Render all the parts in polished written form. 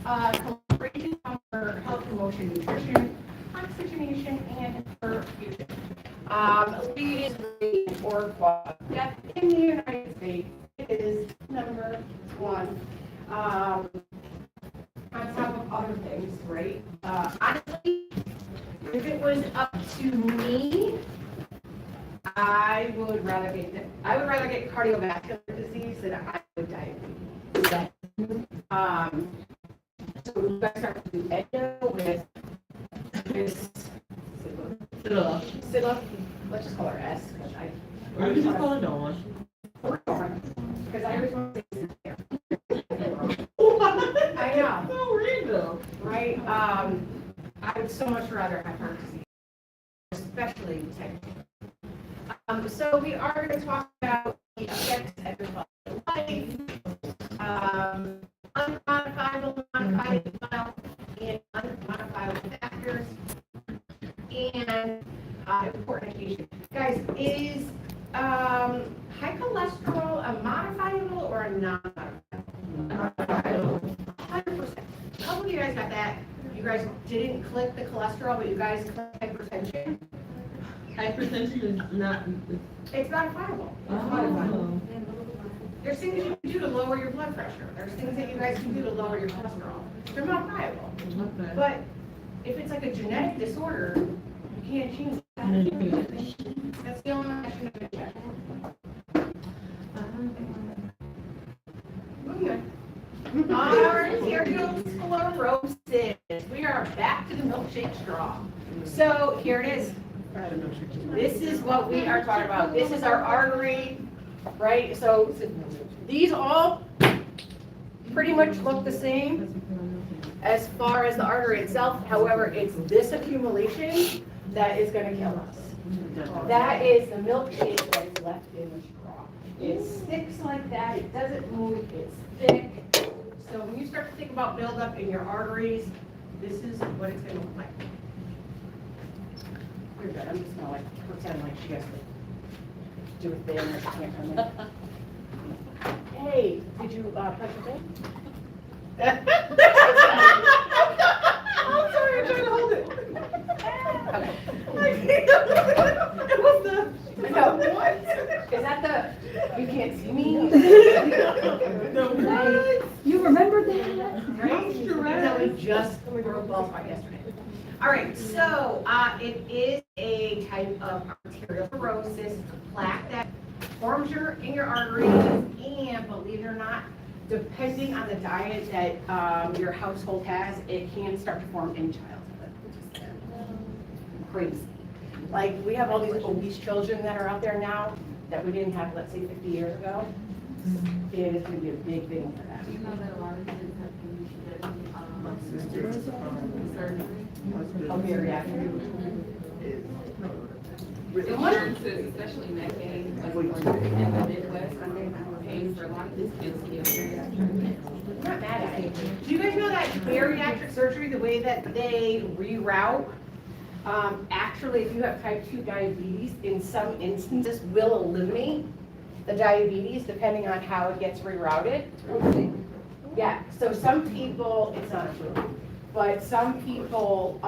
collaboration for health promotion, nutrition, oxygenation, and perfusion. Leading or death in the United States is number one. On top of other things, right? Honestly, if it was up to me, I would rather get cardiovascular disease than I would diabetes. So you guys start to do endo with this Scylla. Let's just call her S because Or you can just call it Dawn. Because I always want to say there. I know. No, random. Right? I would so much rather have heart disease, especially type 2. So we are going to talk about the effects of your life, unmodifiable, modifiable, and unmodifiable factors, and important education. Guys, is high cholesterol a modifiable or a non-modifiable? 100%. A couple of you guys got that. You guys didn't click the cholesterol, but you guys clicked hypertension. Hypertension is not. It's modifiable. Oh. There's things that you can do to lower your blood pressure. There's things that you guys can do to lower your cholesterol. They're modifiable. Okay. But if it's like a genetic disorder, you can't change that. That's the only one I should have checked. Moving on. Arteriosclerosis. We are back to the milkshake straw. So here it is. This is what we are talking about. This is our artery, right? So these all pretty much look the same as far as the artery itself. However, it's this accumulation that is going to kill us. That is the milkshake that is left in the straw. It sticks like that. It doesn't move. It's thick. So when you start to think about buildup in your arteries, this is what it's going to look like. You're good. I'm just going to pretend like she has to do it there and she can't come in. Hey, did you punch your thing? I'm sorry, I'm trying to hold it. Okay. It was the. No, what? Is that the? You can't see me? You remember that? Right? That we just broke balls by yesterday. All right, so it is a type of arteriosclerosis, plaque that forms in your arteries, and believe it or not, depending on the diet that your household has, it can start to form in childhood, which is crazy. Like, we have all these obese children that are out there now that we didn't have, let's say, 50 years ago. It is going to be a big thing for them. Do you know that a lot of kids have surgery? Bariatric. Especially Medicaid, in the Midwest, paying for a lot of these kids to get bariatric. I'm not mad at it. Do you guys know that bariatric surgery, the way that they reroute, actually, if you have type 2 diabetes, in some instances will eliminate the diabetes depending on how it gets rerouted? Yeah, so some people, it's not approved, but some people,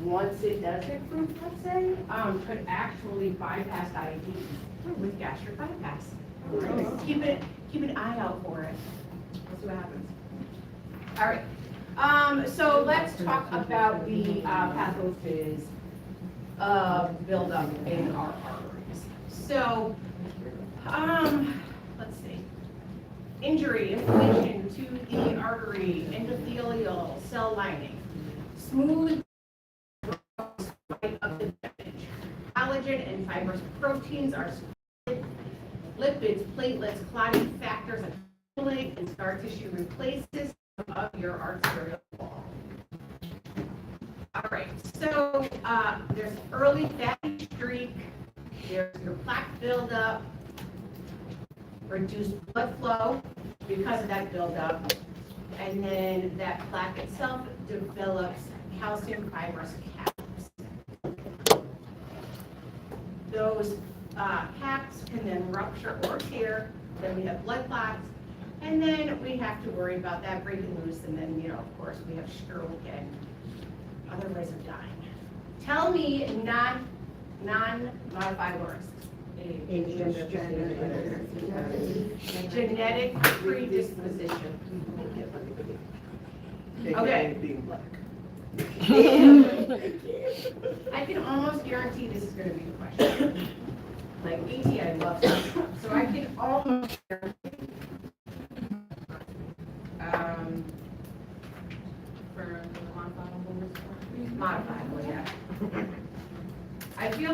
once it does get approved, let's say, could actually bypass diabetes with gastric bypass. Keep an eye out for it. We'll see what happens. All right. So let's talk about the pathophys buildup in our arteries. So, let's see. Injury, inflammation to the artery, endothelial cell lining, smooth of the damage. Collagen and fibrous proteins are lipids, platelets, clotting factors, accumulate, and scar tissue replaces of your arterial wall. All right, so there's early fatty streak, there's your plaque buildup, reduced blood flow because of that buildup, and then that plaque itself develops calcium fibrous caps. Those caps can then rupture or tear, then we have blood clots, And then we have to worry about that breaking loose, and then, you know, of course, we have stroke and other ways of dying. Tell me non-modifiable risks. Age, gender, Genetic predisposition. Okay. Being black. I can almost guarantee this is gonna be the question. Like AT, I love this stuff, so I can almost guarantee. For the modifiable risk. Modifiable, yeah. I feel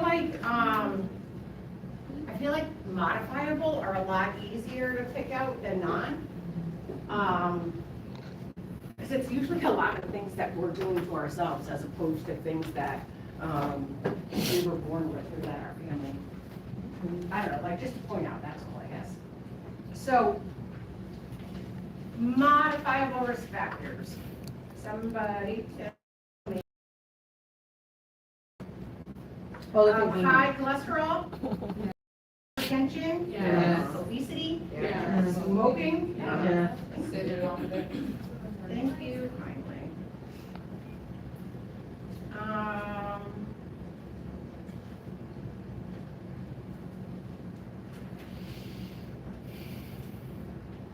like modifiable are a lot easier to pick out than non. Because it's usually a lot of things that we're doing to ourselves as opposed to things that we were born with or that our family. I don't know, like just to point out, that's all I guess. So, modifiable risk factors. Somebody tell me. High cholesterol, hypertension, Yes. obesity, Yes. smoking. Yeah. Sit it on there. Thank you kindly.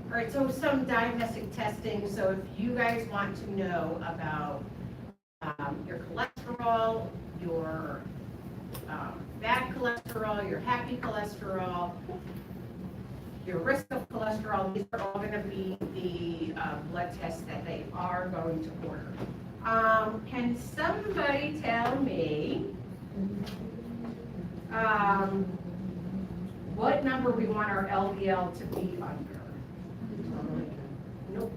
All right, so some diagnostic testing. So if you guys want to know about your cholesterol, your bad cholesterol, your happy cholesterol, your risk of cholesterol, these are all going to be the blood tests that they are going to order. Can somebody tell me what number we want our LDL to be under? Nope,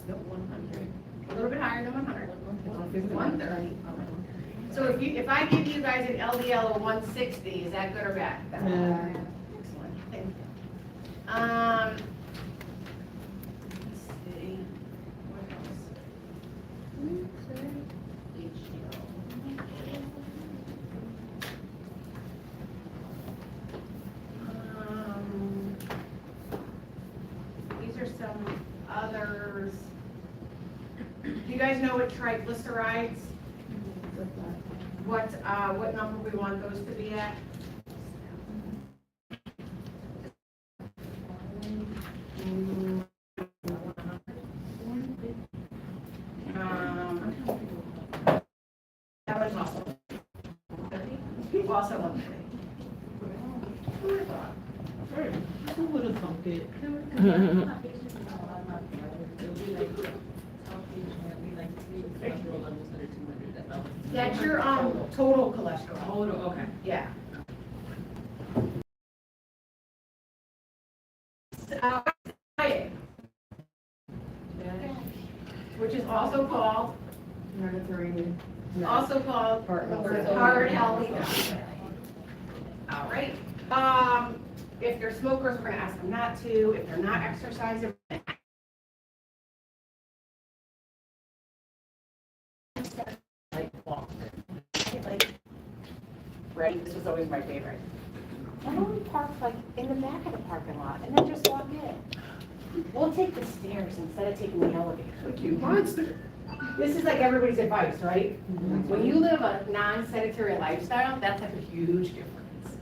nope, 100. A little bit higher than 100. 130. So if I give you guys an LDL of 160, is that good or bad? Yeah. Excellent, thank you. Let's see, what else? These are some others. Do you guys know what triglycerides? What number we want those to be at? That was also 30. Also 130. Who would have thought? Who would have thunk it? That's your total cholesterol. Total, okay. Yeah. Diet, which is also called heart healthy diet. All right. If they're smokers, we're gonna ask them not to. If they're not exercising, ready? This was always my favorite. Why don't we park like in the back of the parking lot and then just walk in? We'll take the stairs instead of taking the elevator. You monster. This is like everybody's advice, right? When you live a non-sedentary lifestyle, that's like a huge difference,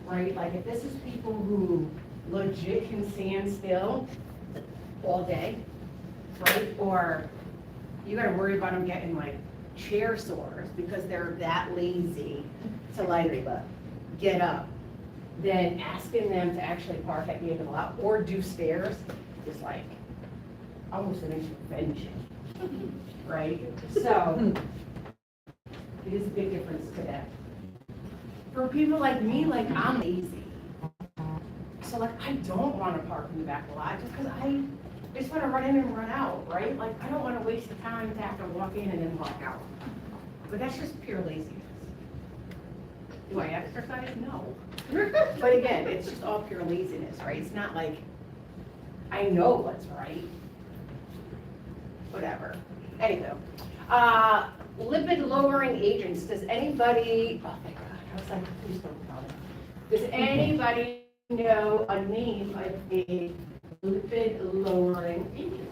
right? Like if this is people who legit can stand still all day, right? Or you gotta worry about them getting like chair sores because they're that lazy to like get up. Then asking them to actually park at the end of the lot or do stairs is like almost an intervention. Right? So, it is a big difference to them. For people like me, like I'm lazy. So like I don't want to park in the back of the lot just because I just want to run in and run out, right? Like I don't want to waste the time to have to walk in and then walk out. But that's just pure laziness. Do I exercise? No. But again, it's just all pure laziness, right? It's not like I know what's right. Whatever. Anywho, lipid lowering agents. Does anybody? Oh my God! I was like, please don't tell me. Does anybody know a name of a lipid lowering agent.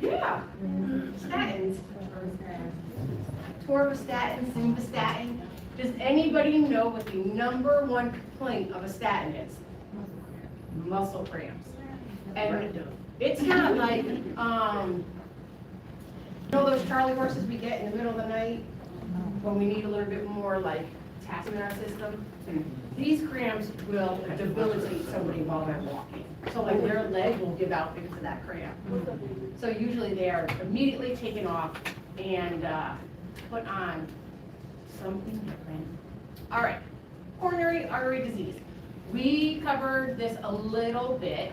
Yeah, statins. Torvastatin, simvastatin. Does anybody know what the number one complaint of a statin is? Muscle cramps. And it's not like, those Charlie horses we get in the middle of the night when we need a little bit more like potassium in our system? These cramps will debilitate somebody while they're walking. So like their leg will give out because of that cramp. So usually they are immediately taken off and put on something different. All right, coronary artery disease. We covered this a little bit,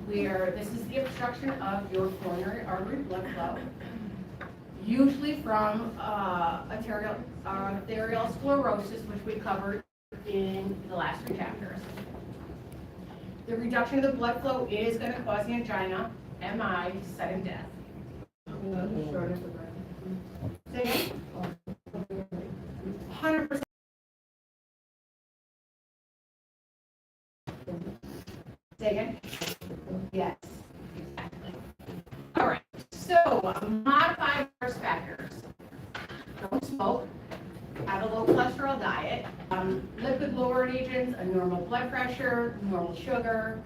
where this is the obstruction of your coronary artery blood flow, usually from arterial sclerosis, which we covered in the last 3 chapters. The reduction of the blood flow is going to cause angina, MI, sudden death. Say again? 100%. Say again? Yes, exactly. All right, so modified risk factors. Don't smoke, have a low cholesterol diet, lipid lowering agents, a normal blood pressure, normal sugar.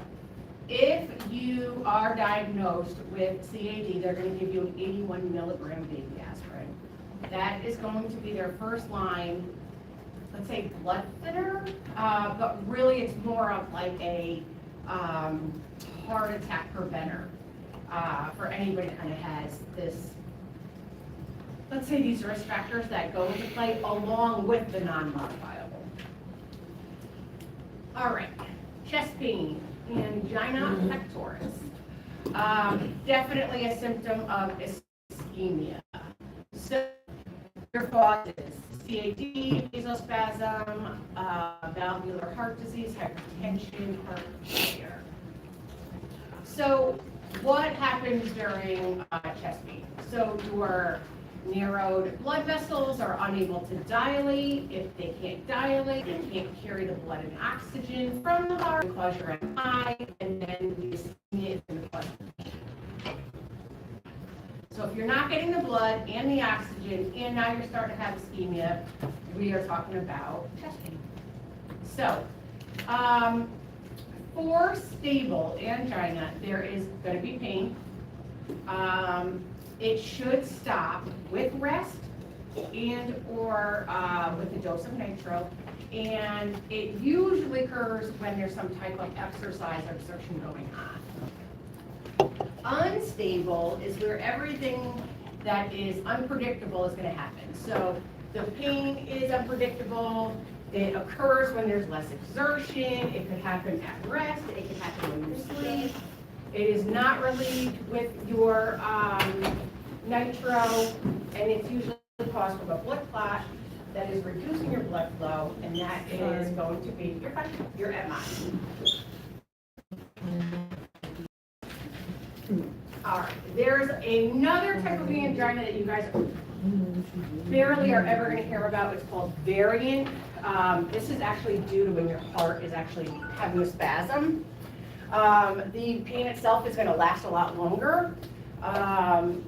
If you are diagnosed with CAD, they're going to give you an 81 milligram baby aspirin. That is going to be their first line, let's say blood thinner, but really it's more of like a heart attack preventer for anybody that kind of has this, let's say these risk factors that go into play along with the non-modifiable. All right, chest pain, angina pectoris. Definitely a symptom of ischemia. So your causes, CAD, vasospasm, valvular heart disease, hypertension, heart failure. So what happens during chest pain? So your narrowed blood vessels are unable to dilate. If they can't dilate, they can't carry the blood and oxygen from the heart, cause your MI, and then the ischemia is going to cause. So if you're not getting the blood and the oxygen, and now you're starting to have ischemia, we are talking about chest pain. So, for stable angina, there is going to be pain. It should stop with rest and or with a dose of nitro. And it usually occurs when there's some type of exercise or exertion going on. Unstable is where everything that is unpredictable is going to happen. So the pain is unpredictable. It occurs when there's less exertion. It could happen at rest. It could happen when you sleep. It is not relieved with your nitro, and it's usually caused from a blood clot that is reducing your blood flow, and that is going to be your MI. All right, there's another type of angina that you guys barely are ever going to hear about. It's called variant. This is actually due to when your heart is actually having a spasm. The pain itself is going to last a lot longer.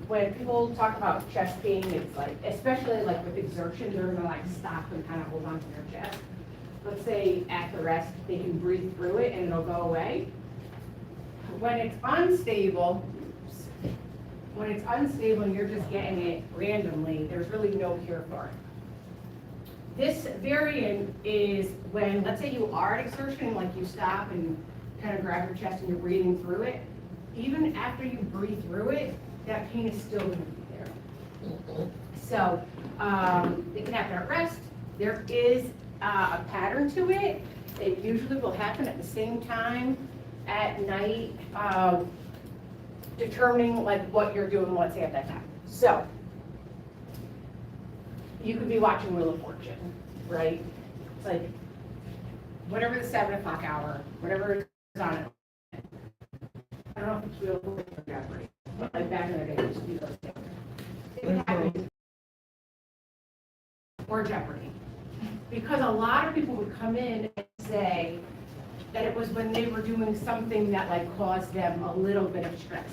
When people talk about chest pain, it's like, especially like with exertion, they're going to like stop and kind of hold on to their chest. Let's say at the rest, they can breathe through it and it'll go away. When it's unstable and you're just getting it randomly, there's really no cure for it. This variant is when, let's say you are at exertion, like you stop and kind of grab your chest and you're breathing through it. Even after you breathe through it, that pain is still going to be there. So it can happen at rest. There is a pattern to it. It usually will happen at the same time at night, determining like what you're doing, let's say at that time. So you could be watching Wheel of Fortune, right? It's like whatever the 7 o'clock hour, whatever is on it. I don't know if it's Wheel of Fortune or Jeopardy, but like back in the day, we used to do those things. It would happen. Or Jeopardy. Because a lot of people would come in and say, that it was when they were doing something that like caused them a little bit of stress.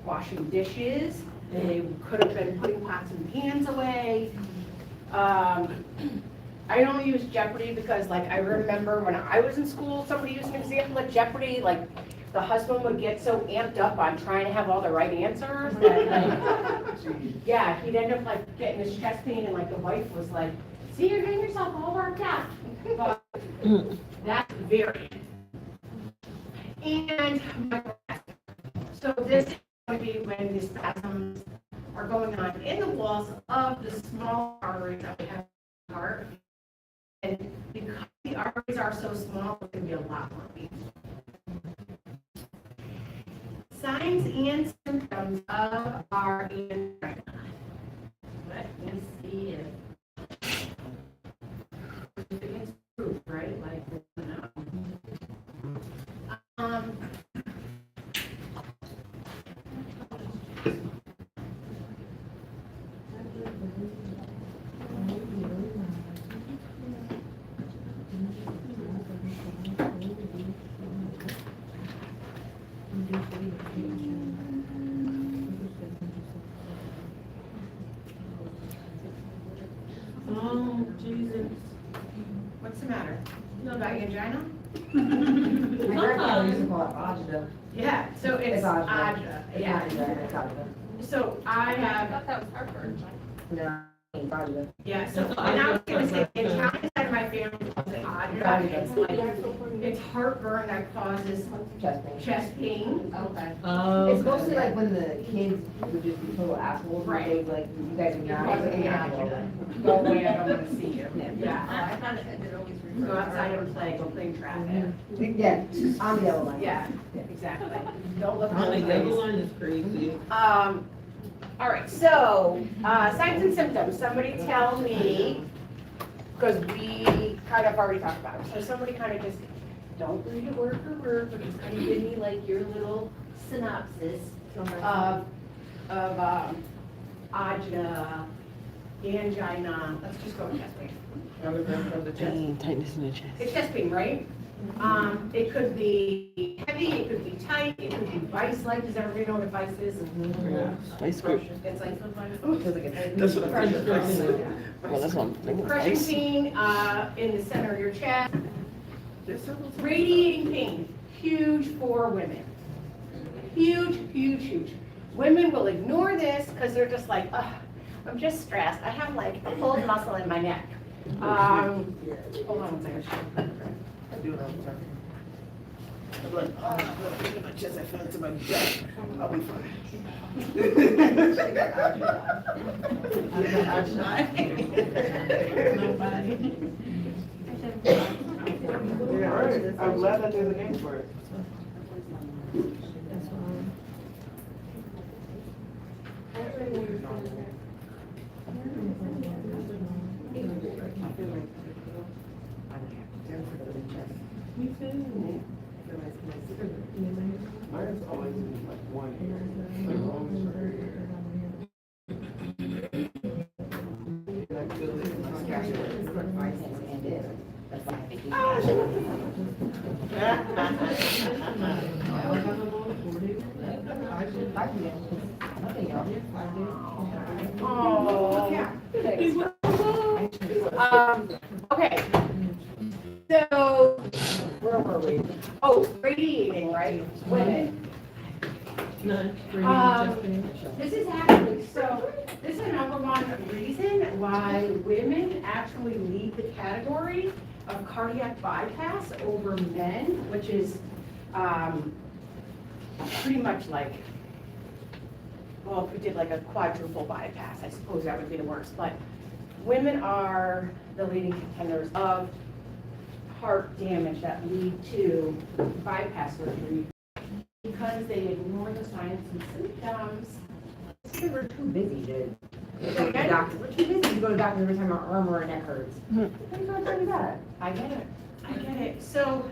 Washing dishes, they could have been putting pots and pans away. I only use Jeopardy because like I remember when I was in school, somebody used an example of Jeopardy, like the husband would get so amped up on trying to have all the right answers that like, yeah, he'd end up like getting his chest pain and like the wife was like, see, you're getting yourself all worked out. But that's very. And so this is going to be when the spasms are going on in the walls of the small arteries that we have in the heart. And because the arteries are so small, it's going to be a lot more pain. Signs and symptoms of our angina. Let me see if it's proof, right? Like, Jesus. what's the matter? You got angina? My grandfather used to call it agita. Yeah, so it's agita. It's Yeah. not angina, it's agita. So I I have, thought that was heartburn. No, it's agita. yeah, so and I was gonna say, the Italian side of my family calls it agita. It's like, it's heartburn that causes Chest pain. chest pain. Okay. Oh. It's mostly like when the kids would just be total assholes. and Right. They'd be like, you guys are It not. causes agita. Go away, I don't wanna see you. Yeah. I thought it always referred. Go outside and play, go play traffic. Yeah, on the yellow line. Yeah, exactly. Don't look Oh, the at yellow the line is crazy. all right, so, signs and symptoms, somebody tell me, because we kind of already talked about it, so somebody kind of just, don't read it word for word, but just kind of give me like your little synopsis of agita, angina, let's just go with chest pain. Tightness in the chest. It's chest pain, right? It could be heavy, it could be tight, it could be vice-like. Does everybody know what a vice is? Vice grip. It's like, That's what I'm thinking. Well, that's what I'm thinking. crushing Vice. pain in the center of your chest. Radiating pain, huge for women. Huge, huge, huge. Women will ignore this because they're just like, ugh, I'm just stressed. I have like a pulled muscle in my neck. Hold on one second. I do it all the time. I'm like, oh, I'm gonna my chest, I feel it to my gut. I'll be fine. Yeah, all right. I'm glad that there's a name for it. Mine's always been like one ear. Like always right here. And I feel it in my chest. Okay. So, where were we? Oh, radiating, right? Women. No, This is actually, so, this is the number one reason why women actually lead the category of cardiac bypass over men, which is pretty much like, well, if we did like a quadruple bypass, I suppose that would be the worst, but women are the leading contenders of heart damage that lead to bypass surgery because they ignore the signs and symptoms. Because we're too busy to go to the doctor. We're too busy to go to the doctor every time our arm or our neck hurts. Who's gonna tell you that? I get it, I get it. So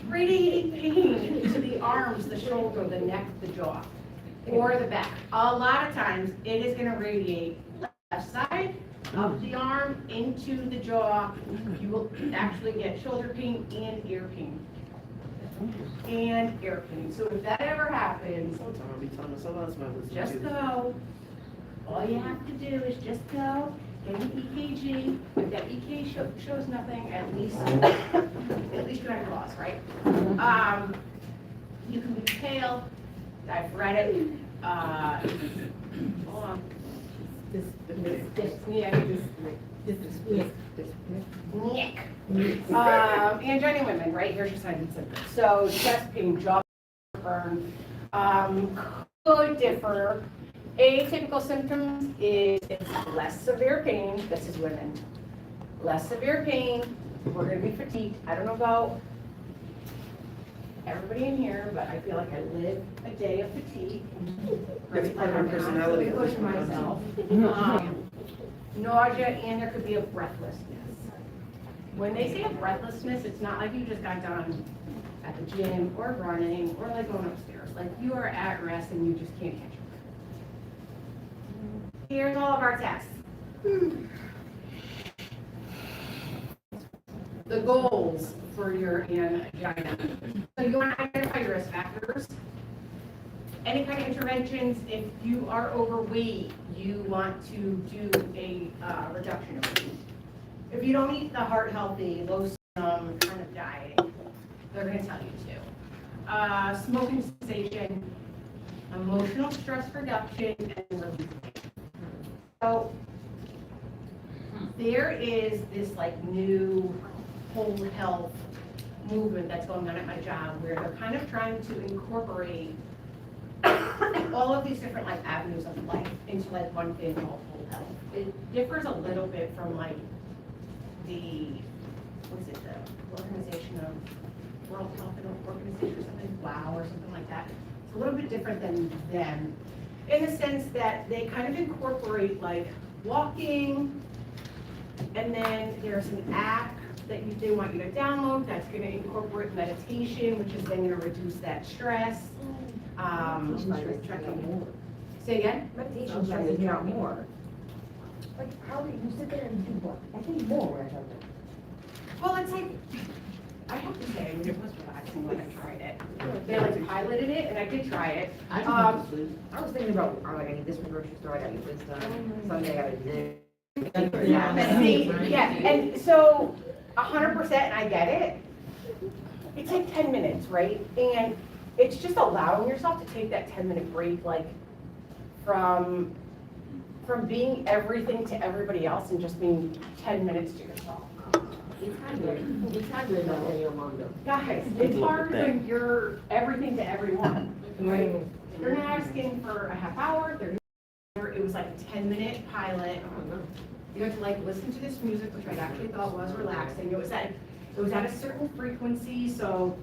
radiating pain to the arms, the shoulder, the neck, the jaw, or the back. A lot of times it is gonna radiate left side, up the arm, into the jaw. You will actually get shoulder pain and ear pain. and airplanes. So if that ever happens, Sometimes I'll be telling myself I was about to just go. All you have to do is just go, get an EKG. If that EKG shows nothing, at least you had a cause, right? You can be pale. I've read it. Hold on. Nick. Angina women, right? Here's your signs and symptoms. So chest pain, jaw burn, could differ. Atypical symptoms is it's less severe pain. This is women. Less severe pain. We're going to be fatigued. I don't know about everybody in here, but I feel like I live a day of fatigue. That's part of our personality. I'm pushing myself. Nausea, and there could be a breathlessness. When they say a breathlessness, it's not like you just got done at the gym or running or like going upstairs. Like you are at rest and you just can't catch your breath. Here's all of our tests. The goals for your angina. So you want to identify your risk factors. Any kind of interventions, if you are overweight, you want to do a reduction of weight. If you don't eat the heart healthy, low sodium kind of diet, they're going to tell you to. Smoking cessation, emotional stress reduction, and relief. So there is this like new whole health movement that's going on at my job where they're kind of trying to incorporate all of these different like avenues of life into like one thing called whole health. It differs a little bit from like the Organization of World Health Organization or something, WOW or something like that. It's a little bit different than them in the sense that they kind of incorporate like walking, and then there's an app that they want you to download that's going to incorporate meditation, which is then going to reduce that stress. Say again? Meditation stresses me out more. Like, how do you sit there and do what? I think more when I tell them. Well, it's like, I have to say, it was relaxing when I tried it. They like piloted it, and I did try it. I was thinking about, I'm like, I need this from the grocery store, I gotta get this done. Sunday, I gotta do this. Yeah, and so 100%, and I get it. It's like 10 minutes, right? And it's just allowing yourself to take that 10-minute break, like from being everything to everybody else and just being 10 minutes to yourself. It's hard not when you're mom though. Guys, it's hard when you're everything to everyone, right? They're not asking for a half hour, it was like a 10-minute pilot. You had to like listen to this music, which I actually thought was relaxing. It was at a certain frequency, so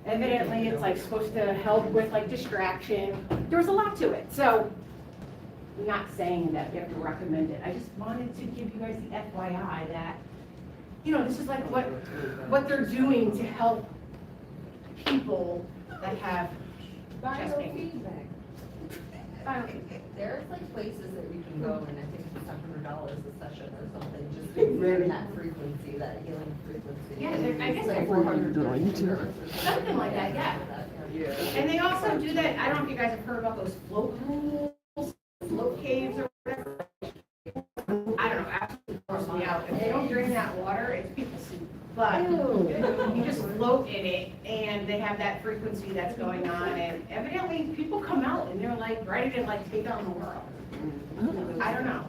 evidently it's like supposed to help with like distraction. There was a lot to it, so I'm not saying that you have to recommend it. I just wanted to give you guys the FYI that, you know, this is like what they're doing to help people that have chest pain. There's like places that we can go and I think it's $100 a session or something, just to bring that frequency, that healing frequency. Yeah, I guess It's like they're 400. something like that, yeah. Yeah. And they also do that, I don't know if you guys have heard about those float pools, float caves or whatever. I don't know, absolutely gross me out. If they don't drain that water, it's people soup. But you just float in it and they have that frequency that's going on, and evidently people come out and they're like ready to like take on the world. I don't know.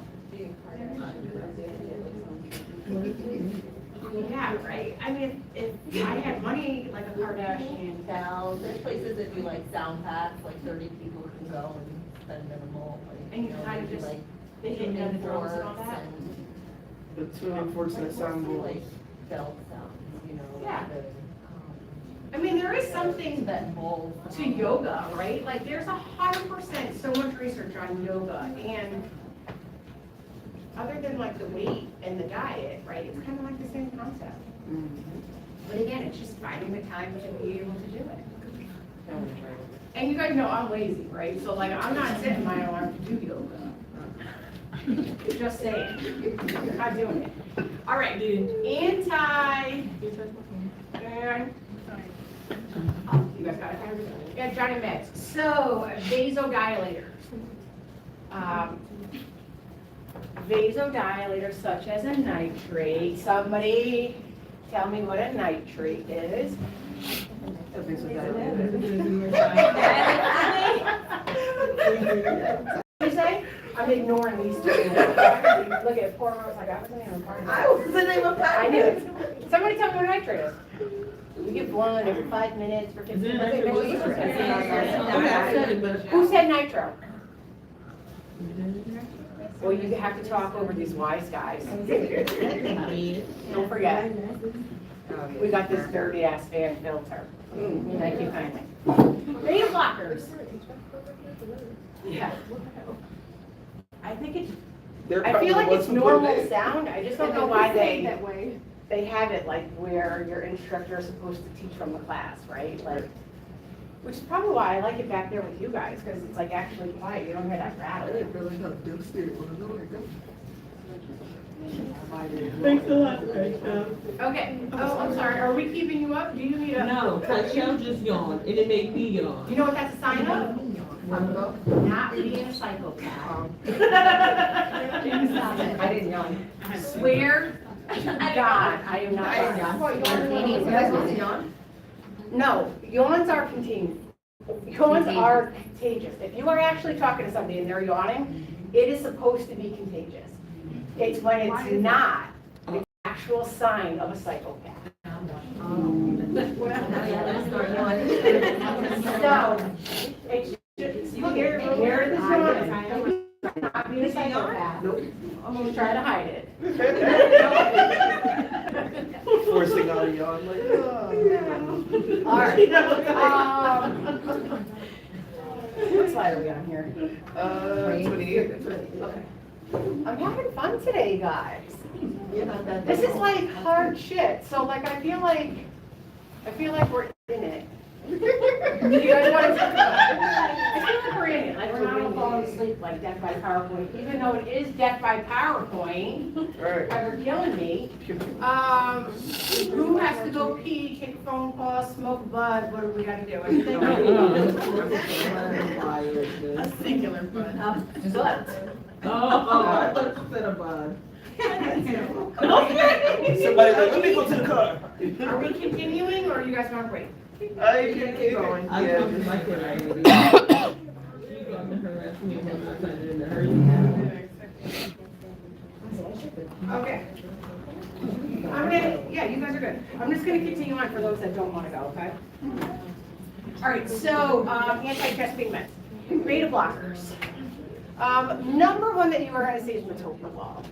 Yeah, right? I mean, if I had money like a Kardashian, Sound, there's places that do like sound packs, like 30 people can go and spend minimal. Like, and you kind of maybe, just, like they get in the drums and all forks that. and, The tuning forks and the sound like bowls. belt sounds, you know. Yeah. the, I mean, there is something that bowls. to yoga, right? Like there's 100% so much research on yoga, and other than like the weight and the diet, right? It's kind of like the same concept. But again, it's just finding the time to be able to do it. And you guys know I'm lazy, right? So like I'm not setting my alarm to do yoga. Just saying, you're not doing it. All right, and You guys got it? Yeah, Johnny Meds. So vasodilators. Vasodilators such as a nitrate. Somebody tell me what a nitrate is. What do you say? I'm ignoring these two. Look at poor mom, like, I wasn't even part of I it. wasn't even I knew it. Somebody tell me what a nitrate is. We get one every 5 minutes for 15 minutes. Who said nitro? Well, you have to talk over these wise guys. Don't forget, we got this dirty ass fan filter. Thank you kindly. Beta blockers. Yeah. I think it's, I feel like it's normal sound. I just don't know why they have it like where your instructor is supposed to teach from the class, right? Like, which is probably why I like it back there with you guys, because it's like actually quiet. You don't hear that rattle. Thanks a lot. Okay. Oh, I'm sorry. Are we keeping you up? Do you need a? No, Michelle just yawned, and it made me yawn. You know what that's a sign of? Not being a psychopath. I didn't yawn. Swear to God, I am not. No, yawns are contagious. Yawns are contagious. If you are actually talking to somebody and they're yawning, it is supposed to be contagious. It's when it's not the actual sign of a psychopath. So, it's just, here this yawning. Not being a psychopath. Almost try to hide it. Forcing out a yawn like, All right. What slide are we on here? 28. Okay. I'm having fun today, guys. This is like hard shit. So like I feel like we're in it. You guys want to talk about it? I feel like we're in it. Like we're not all falling asleep like death by PowerPoint, even though it is death by PowerPoint. Right. You're killing me. Who has to go pee, take a phone call, smoke a bud? What do we got to do? Anything? A singular bud. Bud. Oh, I thought you said a bud. Somebody like, let me go to the car. Are we continuing or you guys want to break? I can keep going. I Yeah. told you like it already. You gonna harass me when I turn it into her. Okay. Yeah, you guys are good. I'm just gonna continue on for those that don't want to go, okay? All right, so, anti-chest pigments, beta blockers. Number one that you are gonna see is metoprolol.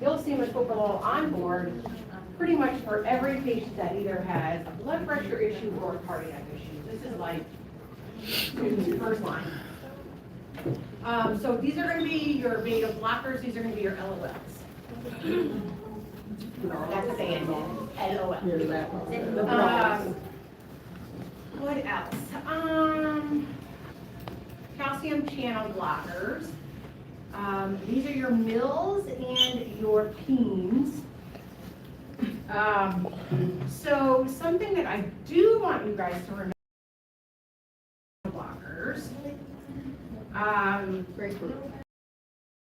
You'll see metoprolol on board pretty much for every patient that either has a blood pressure issue or a cardiac issue. This is like first line. So these are gonna be your beta blockers, these are gonna be your LOLs. That's the band, LOL. What else? Calcium channel blockers. These are your mils and your peens. So something that I do want you guys to remember, blockers.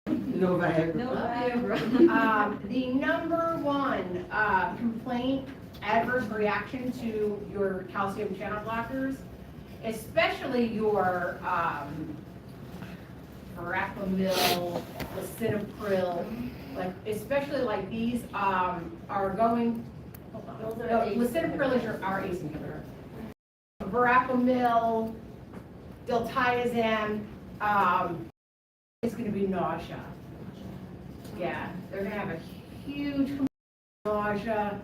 No Viagra. The number one complaint, adverse reaction to your calcium channel blockers, especially your verapamil, lisinopril, like especially like these are going. No, lisinopril is our ACE inhibitor. Verapamil, diltiazem, it's going to be nausea. Yeah, they're going to have a huge nausea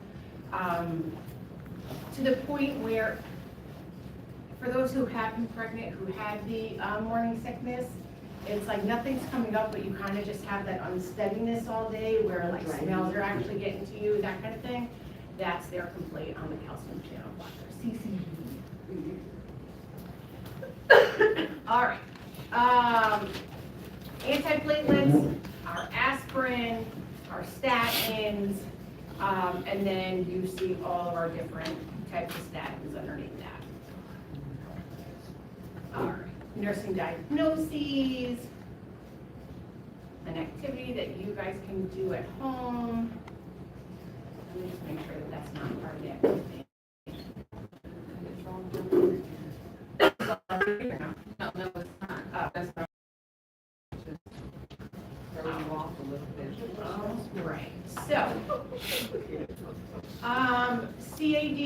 to the point where, for those who have been pregnant, who had the morning sickness, it's like nothing's coming up, but you kind of just have that unsteadiness all day where like smells are actually getting to you, that kind of thing. That's their complaint on the calcium channel blocker, CCB. All right. Antiplatelets, our aspirin, our statins, and then you see all of our different types of statins underneath that. nursing diagnoses, an activity that you guys can do at home. Let me just make sure that that's not part of the activity. No, it's not. That's not. Just throw you off a little bit. Right, so, CAD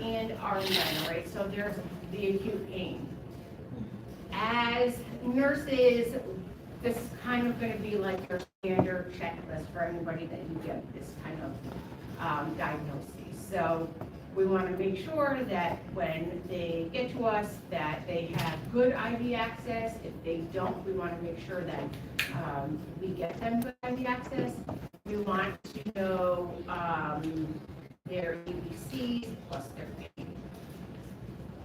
and RN, right, so there's the acute pain. As nurses, this is kind of gonna be like your standard checklist for anybody that you get this kind of diagnosis. So we wanna make sure that when they get to us, that they have good IV access. If they don't, we wanna make sure that we get them good IV access. We want to know their ABCs plus their pain.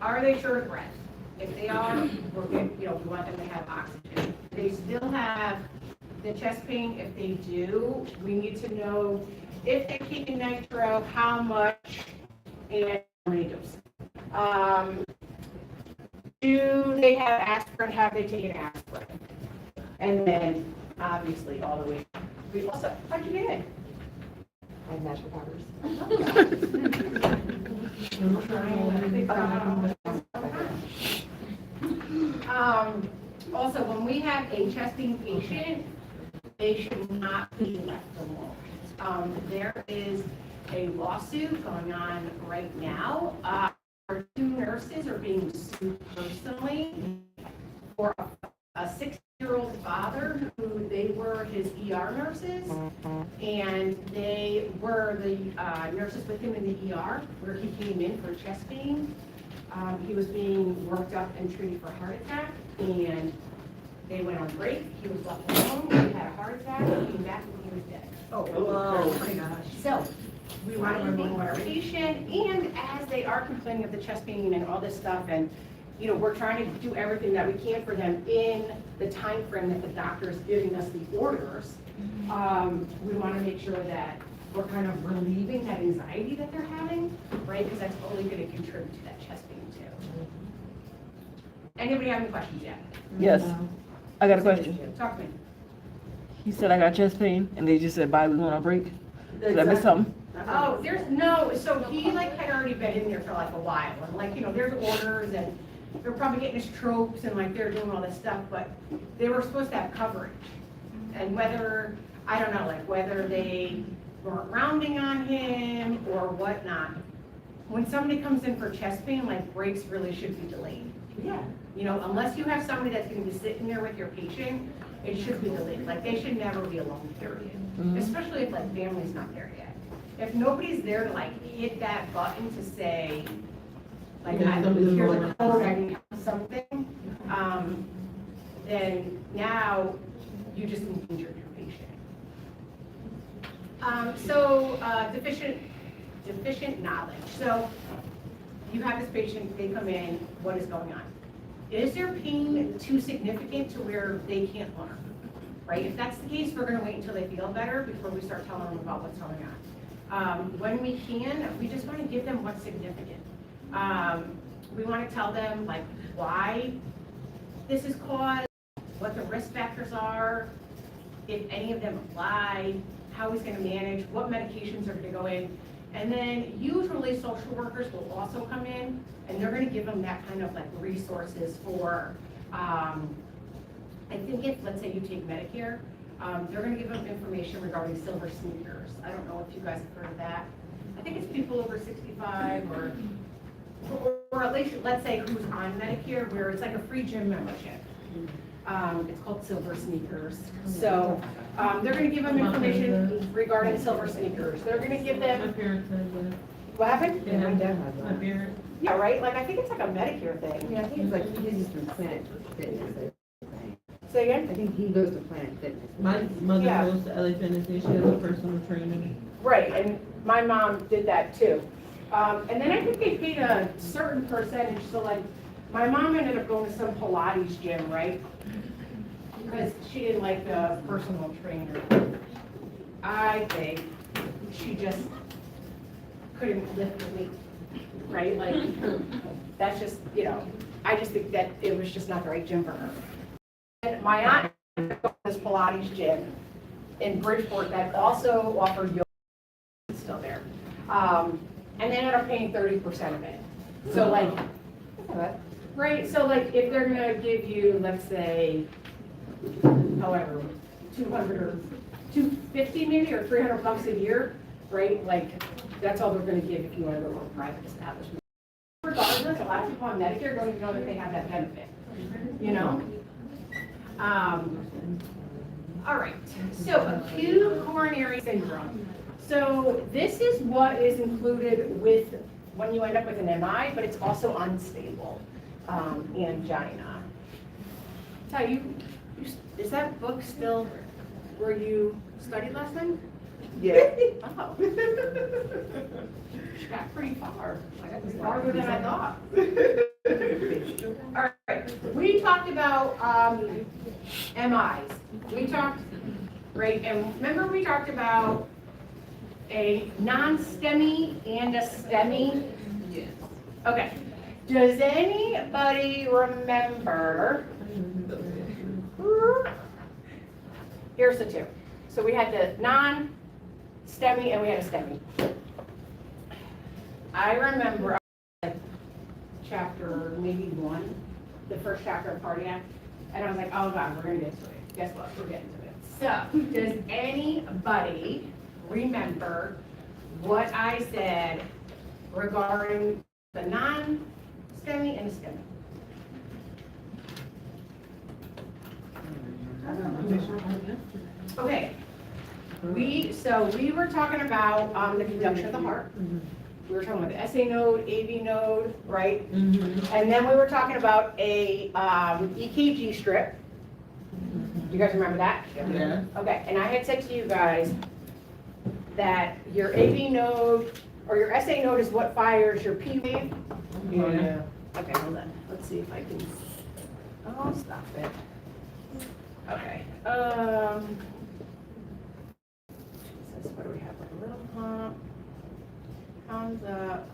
Are they short of breath? If they are, we're good, we want them to have oxygen. They still have the chest pain. If they do, we need to know if they're taking nitro, how much, and how many doses. Do they have aspirin? Have they taken aspirin? And then, obviously, all the way. We also, how'd you get in? I have natural powers. Also, when we have a chest pain patient, they should not be left alone. There is a lawsuit going on right now. Our 2 nurses are being sued personally for a 60-year-old father who they were his ER nurses, and they were the nurses with him in the ER where he came in for chest pain. He was being worked up and treated for a heart attack, and they went on break. He was left alone. He had a heart attack. He came back and he was dead. Oh my gosh. So we want to remain our patient, and as they are complaining of the chest pain and all this stuff, and we're trying to do everything that we can for them in the time frame that the doctor is giving us the orders. We want to make sure that we're kind of relieving that anxiety that they're having, right? Because that's only going to contribute to that chest pain too. Anybody have any questions yet? Yes, I got a question. Talk to me. You said I got chest pain, and they just said, bye, we going on break? Did I miss something? Oh, there's no, so he had already been in there for a while, and there's orders, and they're probably getting his tropes, and they're doing all this stuff, but they were supposed to have coverage. And whether, I don't know, whether they weren't rounding on him or whatnot, when somebody comes in for chest pain, breaks really should be delayed. Yeah. Unless you have somebody that's gonna be sitting there with your patient, it should be delayed. They should never be alone, period. Especially if family's not there yet. If nobody's there to hit that button to say, here's a code, I need something, then now you just injured your patient. Deficient knowledge. So you have this patient, they come in, what is going on? Is their pain too significant to where they can't learn? Right? If that's the case, we're going to wait until they feel better before we start telling them about what's going on. When we can, we just want to give them what's significant. We want to tell them why this is caused, what the risk factors are, if any of them apply, how he's going to manage, what medications are going to go in. And then usually social workers will also come in, and they're going to give them that kind of resources for, I think if, let's say you take Medicare, they're going to give them information regarding silver sneakers. I don't know if you guys have heard of that. I think it's people over 65 or at least, let's say, who's on Medicare, where it's a free gym membership. It's called Silver Sneakers. So they're going to give them information regarding Silver Sneakers. They're going to give My them, parents had that. what happened? Yeah, my dad has My one. parents. Yeah, right? I think it's a Medicare thing. Yeah, I think it's he uses through Planet Fitness. Say again? I think he goes to Planet Fitness. My mother Yeah. goes to LA Fitness and she has a personal trainer. Right, and my mom did that too. And then I think they paid a certain percentage, so my mom ended up going to some Pilates gym, right? Because she didn't like the personal trainer. I think she just couldn't lift the weight, right? That's just, I just think that it was just not the right gym for her. And my aunt this Pilates gym in Bridgeport that also offered yoga, it's still there. And they ended up paying 30% of it. So like, right, so like if they're gonna give you, let's say, however, 200 or 250 maybe, or 300 bucks a year, right? Like, that's all they're gonna give if you wanna go to a private establishment. Regardless, a lot of people on Medicare don't even know that they have that benefit, you know? All right, so acute coronary syndrome. So this is what is included with, when you end up with an MI, but it's also unstable angina. Tell you, is that book still where you studied last time? Yeah. Oh. She got pretty far. Farther than I thought. All right, we talked about MIs. We talked, right, and remember we talked about a non-STEMI and a STEMI? Yes. Okay. Does anybody remember? Here's the two. So we had the non-STEMI and we had a STEMI. I remember chapter maybe 1, the first chapter of cardiac, and I was like, oh God, we're gonna get to it. Guess what? We're getting to it. So, does anybody remember what I said regarding the non-STEMI and the STEMI? Okay. We were talking about the conduction of the heart. We were talking about the SA node, AV node, right? And then we were talking about a EKG strip. Do you guys remember that? Yeah. Okay, and I had said to you guys that your AV node or your SA node is what fires your P wave. Yeah. Okay, hold on. Let's see if I can. Oh, stop it. Okay. What do we have? Like a little hump comes up,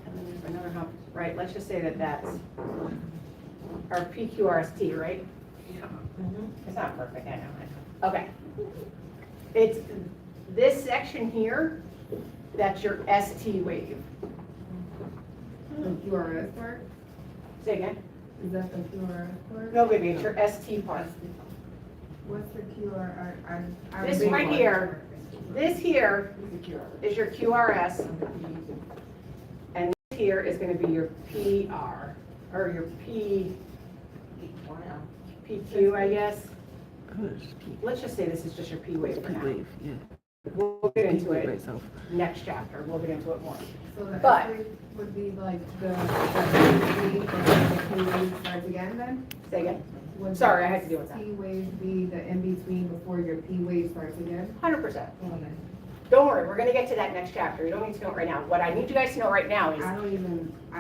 and then there's another hump. Right. Let's just say that that's our PQRST, right? Yeah. It's not perfect. I know. Okay. It's this section here. That's your ST wave. The QRS part? Say again. Is that the QRS part? No, baby. It's your ST part. What's the QR? This right here. This here is your QRS, and this here is going to be your PR, or your PQ, I guess. Let's just say this is just your P wave for now. We'll get into it next chapter. We'll get into it more. So the But- S would be like the P wave starts again then? Say again. Would Sorry, the I had to deal with that. P wave be the in-between before your P wave starts again? 100%. Okay. Don't worry, we're going to get to that next chapter. You don't need to know it right now. What I need you guys to know right now is, I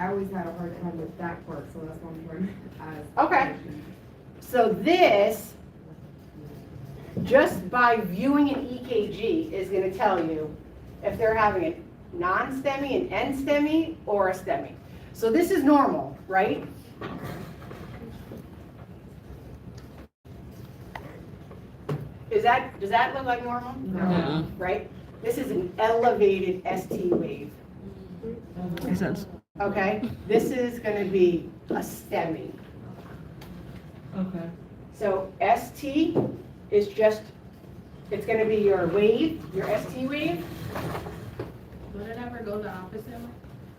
always had a hard time with that part, so that's why I'm trying to ask. Okay. So this, just by viewing an EKG, is going to tell you if they're having a non-STEMI, an NSTEMI, or a STEMI. So this is normal, right? Does that look like normal? No. Right? This is an elevated ST wave. Makes sense. Okay? This is going to be a STEMI. Okay. So ST is just, it's going to be your wave, your ST wave. Would it ever go the opposite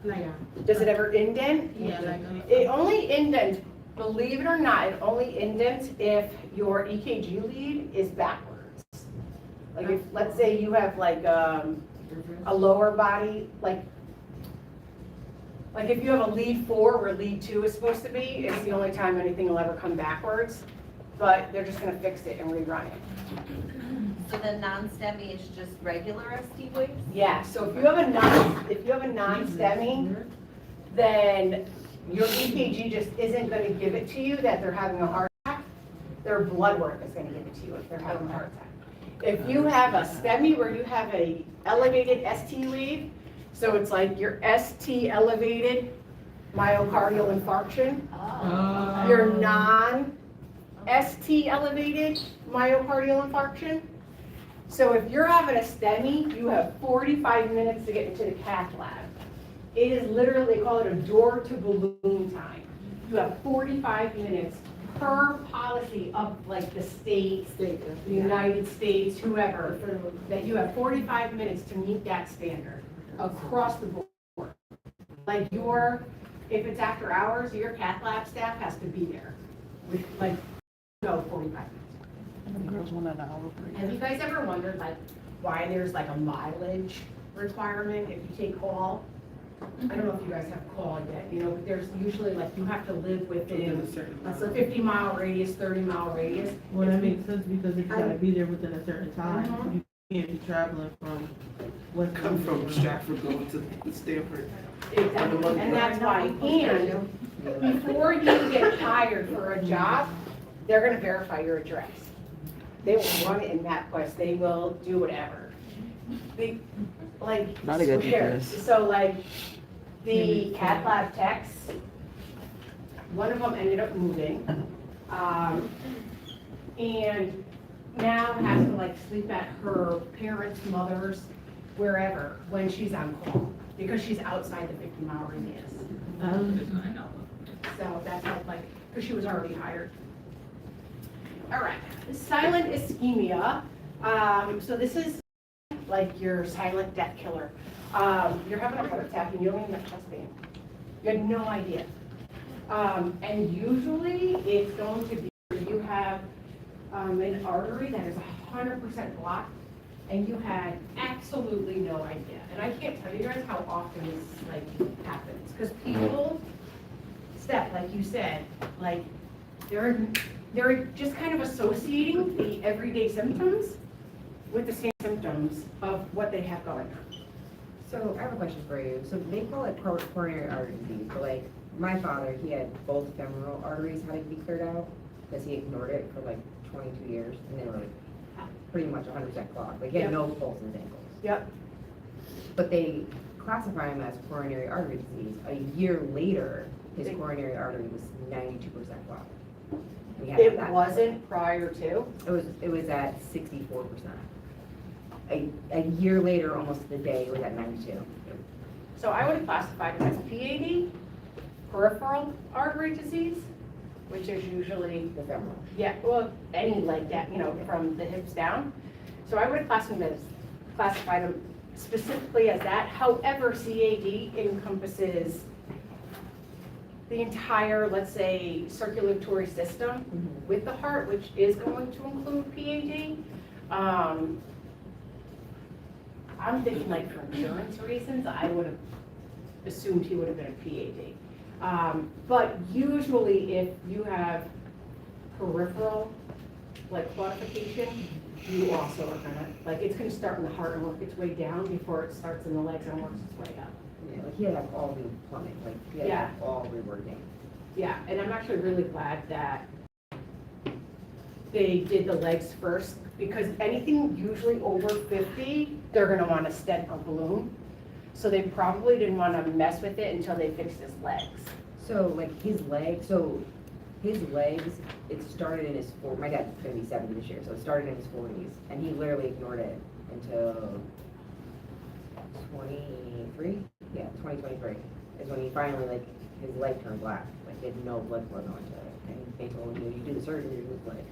way? Yeah. Does it ever indent? Yeah, like. It only indents, believe it or not, it only indents if your EKG lead is backwards. Like if, let's say you have like a lower body, like if you have a lead 4 where lead 2 is supposed to be, it's the only time anything will ever come backwards. But they're just gonna fix it and rerun it. So the non-STEMI is just regular ST waves? Yeah, so if you have a non-STEMI, then your EKG just isn't gonna give it to you that they're having a heart attack. Their blood work is gonna give it to you if they're having a heart attack. If you have a STEMI where you have a elevated ST wave, so it's like your ST elevated, myocardial infarction, Oh. your non-ST elevated myocardial infarction. So if you're having a STEMI, you have 45 minutes to get into the cath lab. It is literally, they call it a door to balloon time. You have 45 minutes per policy of like the state, the United States, whoever, that you have 45 minutes to meet that standard across the board. Like if it's after hours, your cath lab staff has to be there with like, 45 minutes. Girls want an hour break. Have you guys ever wondered like why there's like a mileage requirement if you take call? I don't know if you guys have call yet, but there's usually like you have to live within a certain a 50-mile radius, 30-mile radius. Well, that makes sense because if you gotta be there within a certain time, Mhm. you can't be traveling from West. Come from Stratford going to Stanford. Exactly, and that's why. And before you get hired for a job, they're gonna verify your address. They will run it in MapQuest, they will do whatever. They, like, Not a good swear. GPS. So like, the cath lab techs, one of them ended up moving, and now has to like sleep at her parents' mother's, wherever, when she's on call, because she's outside the 50-mile radius. So that's how, like, because she was already hired. All right, silent ischemia. So this is like your silent death killer. You're having a heart attack and you don't even have chest pain. You had no idea. And usually it's going to be where you have an artery that is 100% blocked and you had absolutely no idea. And I can't tell you guys how often this like happens because people, Steph, like you said, like they're just kind of associating the everyday symptoms with the same symptoms of what they have going on. So I have a question for you. So they call it coronary artery disease, but like my father, he had both femoral arteries having to be cleared out because he ignored it for like 22 years and they were like pretty much 100% clogged. Like he had Yep. no pulse in his ankles. Yep. But they classify him as coronary artery disease. A year later, his They- coronary artery was 92% clogged. We had It that. wasn't prior to. It was at 64%. A year later, almost to the day, it was at 92. So I would have classified it as PAD, peripheral artery disease, which is usually, The femoral. yeah, well, any leg that, from the hips down. So I would have classified them specifically as that. However, CAD encompasses the entire, let's say, circulatory system with the heart, which is going to include PAD. I'm thinking like for insurance reasons, I would have assumed he would have been a PAD. But usually if you have peripheral, like claudication, you also are gonna, like it's gonna start in the heart and work its way down before it starts in the legs and works its way up. Yeah, like he had to have all new plumbing, like he had to have all reworking. Yeah, and I'm actually really glad that they did the legs first, because anything usually over 50, they're gonna want a stent or balloon. So they probably didn't wanna mess with it until they fixed his legs. So like his legs, it started in his my dad's gonna be 70 this year, so it started in his 40s, and he literally ignored it until 2023 is when he finally, like, his leg turned black, like he had no blood flow going to it, and they told him, you do the surgery, you lose leg.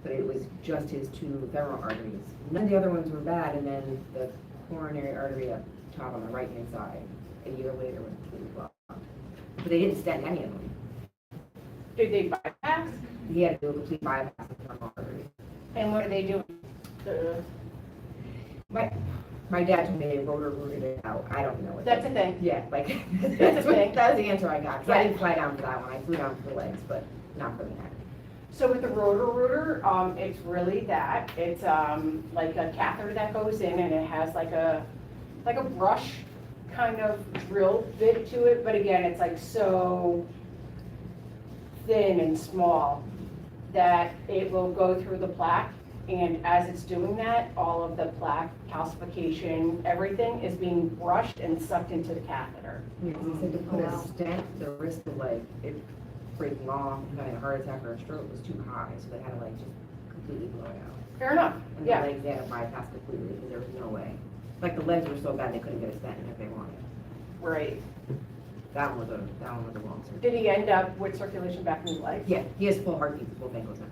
But it was just his two femoral arteries. None of the other ones were bad, and then the coronary artery up top on the right-hand side, a year later was completely blocked. But they didn't stent any of them. Did they bypass? He had to do a complete bypass of the femoral artery. And what are they doing? My dad told me they rotor-rooted it out. I don't know what. That's a thing. Yeah, like, That's a thing. that was the answer I got, because I Yeah. didn't fly down for that one. I flew down for the legs, but not for the neck. So with the rotor-rooter, it's really that. It's like a catheter that goes in and it has like a brush kind of drill bit to it, but again, it's like so thin and small that it will go through the plaque And as it's doing that, all of the plaque calcification, everything is being brushed and sucked into the catheter. He said to put a stent, the risk of like it breaking off, having a heart attack or a stroke was too high, so they had to like just completely blow it out. Fair enough, And yeah. the legs, they had to bypass completely because there was no way. Like the legs were so bad they couldn't get a stent in if they wanted. Right. That one was a long surgery. Did he end up with circulation back in his legs? Yeah, he has full heartbeats, full ankles now.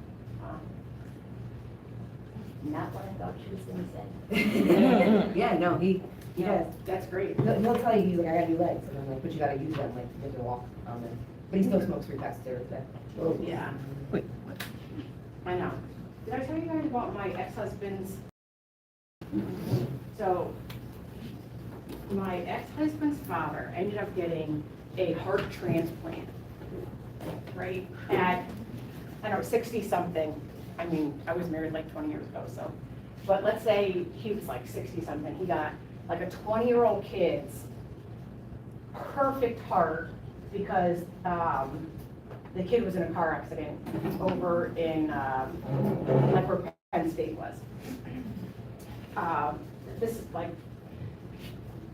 Not what I thought she was gonna say. Yeah, no, he does. That's great. He'll tell you, he's like, I got new legs, and I'm like, but you gotta use them, like, you have to walk on them. But he still smokes 3 packs a day. Yeah. Wait, what? I know. Did I tell you guys about my ex-husband's? So, my ex-husband's father ended up getting a heart transplant, right? At, I don't know, 60-something. I mean, I was married like 20 years ago, so. But let's say he was like 60-something. He got like a 20-year-old kid's perfect heart because the kid was in a car accident over in, like where Penn State was. This is like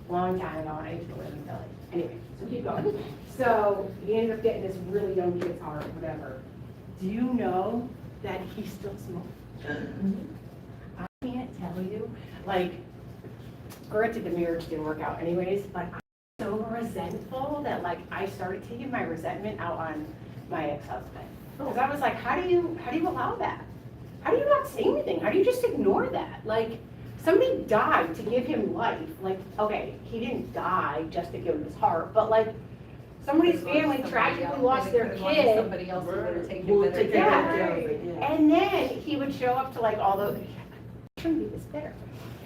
a long time ago, and I used to live in Philly. Anyway, so keep going. So he ended up getting this really young kid's heart, whatever. Do you know that he still smokes? I can't tell you. Like, granted, the marriage didn't work out anyways, but I'm so resentful that like I started taking my resentment out on my ex-husband. Because I was like, how do you allow that? How do you not say anything? How do you just ignore that? Like, somebody died to give him life. Like, okay, he didn't die just to give him his heart, but like, somebody's family tragically lost their kid. Somebody else would have taken We'll better take care care of of it. it. And then he would show up to like all those, shouldn't be this bitter.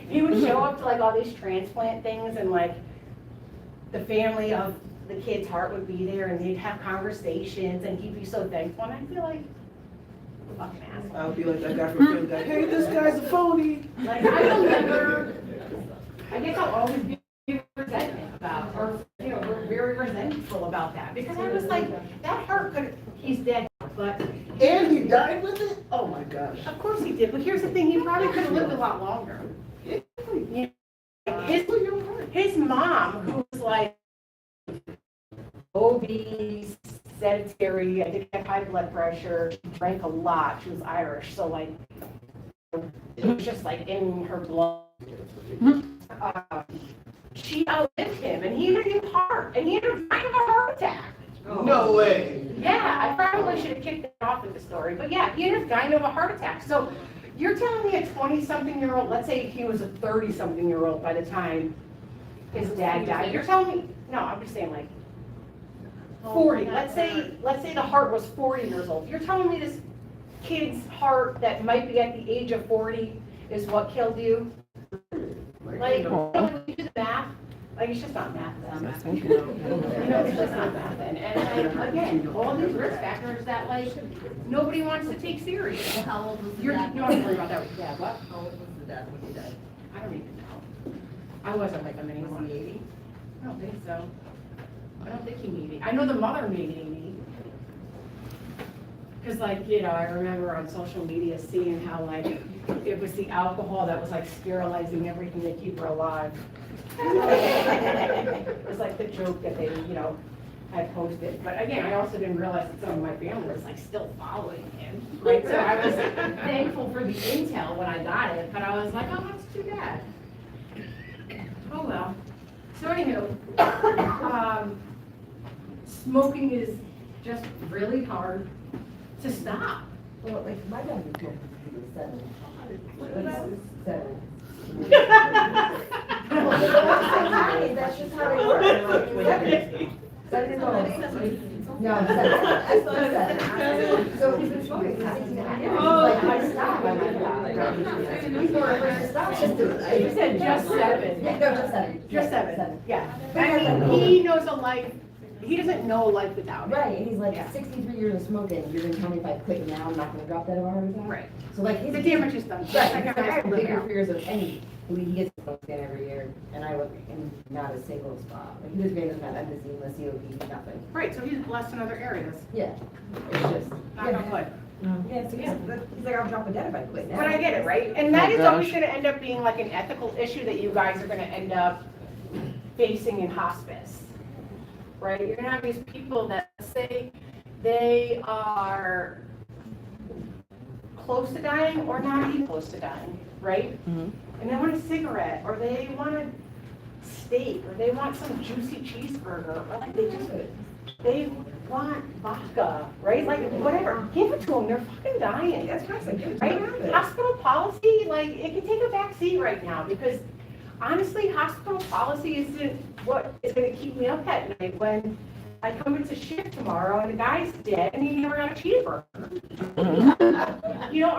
He would show up to like all these transplant things and like the family of the kid's heart would be there and they'd have conversations and he'd be so thankful and I'd feel like, fucking asshole. I would be like that guy from Family Guy, hey, this guy's a phony. Like I will never, I guess I'll always be resentment about, or, you know, we're very resentful about that because I was like, that heart could, he's dead, but. And he died with it? Oh my gosh. Of course he did, but here's the thing, he probably could have lived a lot longer. You know, his mom, who was like obese, sedentary, I didn't have high blood pressure, she drank a lot, she was Irish, so like, it was just like in her blood. She outlived him, and he had a new heart, and he ended up dying of a heart attack. No way. Yeah, I probably should have kicked it off in the story, but yeah, he ended up dying of a heart attack. So you're telling me a 20-something-year-old, let's say he was a 30-something-year-old by the time his dad died, you're telling me, no, I'm just saying like 40, let's say the heart was 40 years old. You're telling me this kid's heart that might be at the age of 40 is what killed you? Like, when you do the math, like, it's just not math then. You know, it's just not math then. And like, again, all these risk factors that like, nobody wants to take serious. Well, how old was the You dad? don't have to worry about that with your dad, what? How old was the dad when he died? I don't even know. I wasn't like a mini one. 80? I don't think so. I don't think he made it. I know the mother made 80. Because like, you know, I remember on social media seeing how like, it was the alcohol that was like sterilizing everything to keep her alive. It was like the joke that they, you know, had posted. But again, I also didn't realize that some of my family was like still following him. Right, so I was thankful for the intel when I got it, but I was like, oh, that's too bad. Oh, well. So anywho, smoking is just really hard to stop. Well, like, my dad was smoking when he was 7. That's just how they work. No, 7. So he's been smoking since 16 years. Like, I stopped. I'm like, You said just 7. Yeah, no, just 7. Just 7, yeah. I mean, he knows a life, he doesn't know a life without it. Right, and he's like, Yeah. 63 years of smoking, you're gonna tell me if I quit now, I'm not gonna drop that of a heart attack? Right. So like, his The damage is done. Right, Like, I everybody's have living bigger out. fears of any, he gets smoked in every year, and I look in not a single spot. Like, he was being about emphysema, COPD, nothing. Right, so he's blessed in other areas. Yeah, it's just. Knock on wood. Yeah, so he's like, I'll drop dead if I quit now. But I get it, right? And that Oh, is always gosh. gonna end up being like an ethical issue that you guys are gonna end up facing in hospice, right? You're gonna have these people that say they are close to dying or not even close to dying, right? Mhm. And they want a cigarette, or they want a steak, or they want some juicy cheeseburger, or like they want vodka, right? Like, whatever, give it to them, they're fucking dying. That's classic, give it to Right? him. Hospital policy, like, it can take a back seat right now, because honestly, hospital policy isn't what is gonna keep me up at night when I come into shift tomorrow and the guy's dead and he never got a cheeseburger. You know,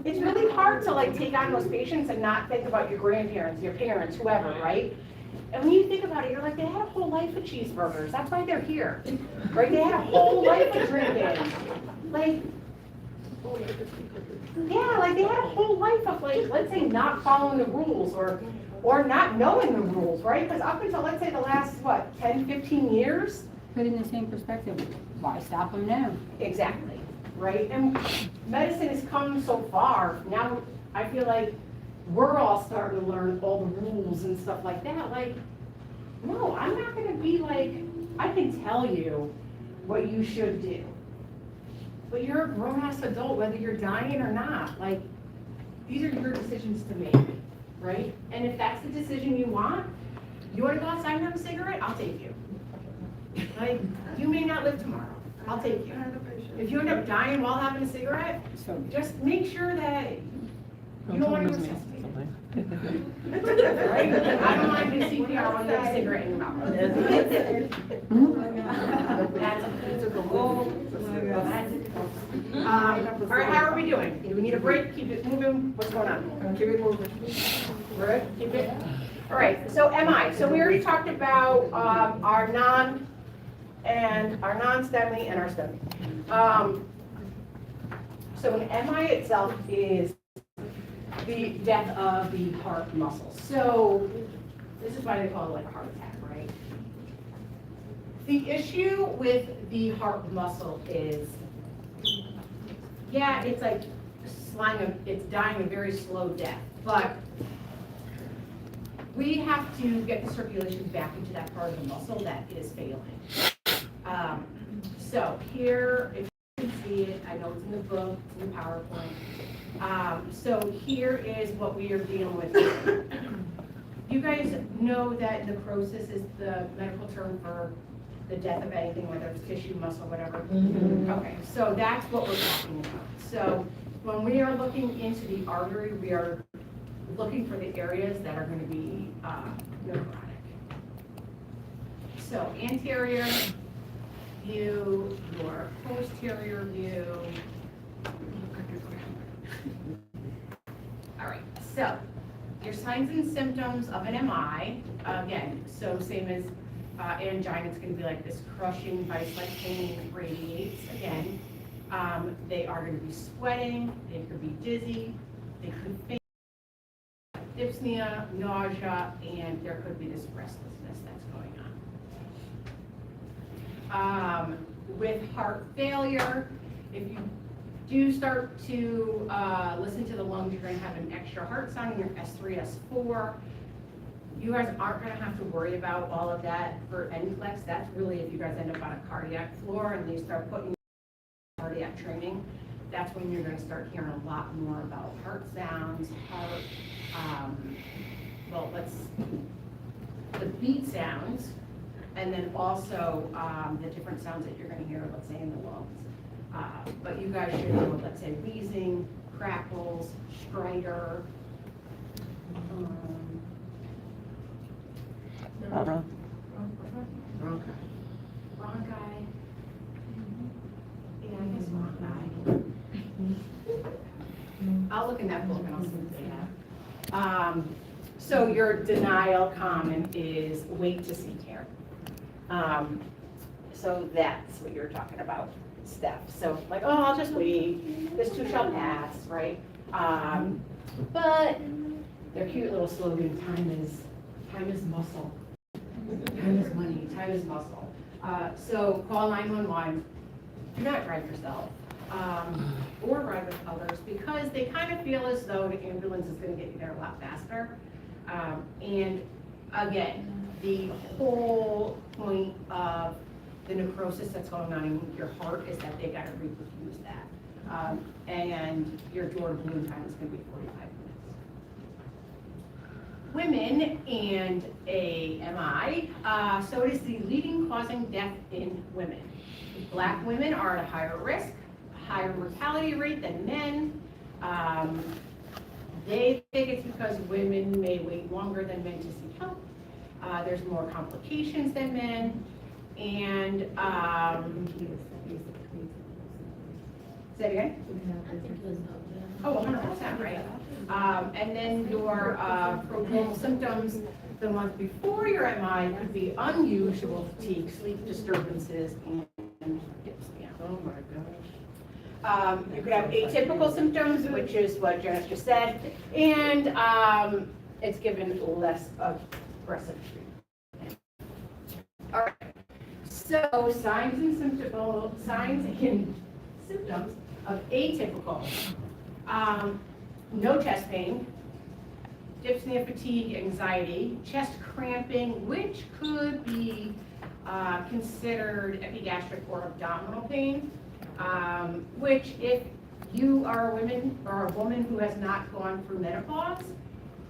it's really hard to like take on those patients and not think about your grandparents, your parents, whoever, right? And when you think about it, you're like, they had a whole life of cheeseburgers, that's why they're here, right? They had a whole life of drinking. Like, yeah, like they had a whole life of like, let's say not following the rules or not knowing the rules, right? Because up until, let's say, the last, 10, 15 years? Put in the same perspective, why stop them now? Exactly, right? And medicine has come so far, now I feel like we're all starting to learn all the rules and stuff like that. Like, no, I'm not gonna be like, I can tell you what you should do. But you're a grown-ass adult, whether you're dying or not. Like, these are your decisions to make, right? And if that's the decision you want to go outside and have a cigarette, I'll take you. Like, you may not live tomorrow, I'll take you. If you end up dying while having a cigarette, So, just make sure that you don't want to resuscitate. Something. Right? I don't mind doing CPR while you have a cigarette in your mouth. That's a good goal. All right, how are we doing? Do we need a break? Keep it moving? What's going on? Keep it moving. We're good? Keep it? All right, so MI. So we already talked about our non-STEMI and our STEMI. So an MI itself is the death of the heart muscle. So this is why they call it like a heart attack, right? The issue with the heart muscle is, yeah, it's like it's dying a very slow death, but we have to get the circulation back into that part of the muscle that is failing. So here, if you can see it, I know it's in the book, it's in the PowerPoint. So here is what we are dealing with here. You guys know that necrosis is the medical term for the death of anything, whether it's tissue, muscle, whatever. Okay, so that's what we're talking about. So when we are looking into the artery, we are looking for the areas that are going to be necrotic. So anterior view, your posterior view. All right, so your signs and symptoms of an MI, again, so same as angina, it's going to be like this crushing, vice-like pain radiates. Again, they are going to be sweating, they could be dizzy, they could faint, dyspnea, nausea, and there could be this restlessness that's going on. With heart failure, if you do start to listen to the lungs, you're going to have an extra heart sound in your S3, S4. You guys aren't going to have to worry about all of that for NCLEX. That's really if you guys end up on a cardiac floor and you start putting cardiac training. That's when you're going to start hearing a lot more about heart sounds, the beat sounds, and then also the different sounds that you're going to hear, let's say, in the lungs. But you guys should know, let's say, wheezing, crackles, stridor, bronchi. Yeah, I guess bronchi. I'll look in that book and I'll see what they have. So your denial common is wait to seek care. So that's what you're talking about, Steph. So like, oh, I'll just wait. This too shall pass, right? But their cute little slogan, time is muscle. Time is money, time is muscle. So call 911. Do not drive yourself. or ride with others because they kind of feel as though the ambulance is gonna get you there a lot faster. And again, the whole point of the necrosis that's going on in your heart is that they gotta reperfuse that. And your door to balloon time is gonna be 45 minutes. Women and a MI, so it is the leading causing death in women. Black women are at a higher risk, higher mortality rate than men. They think it's because women may wait longer than men to seek help. There's more complications than men. And, say it again? Oh, 100%, right. And then your prodromal symptoms the month before your MI could be unusual fatigue, sleep disturbances, and dyspnea. Oh my gosh. You could have atypical symptoms, which is what Janice just said, and it's given less aggressive treatment. All right. So signs and symptoms of atypical. No chest pain, dyspnea, fatigue, anxiety, chest cramping, which could be considered epigastric or abdominal pain, which if you are a woman who has not gone through menopause,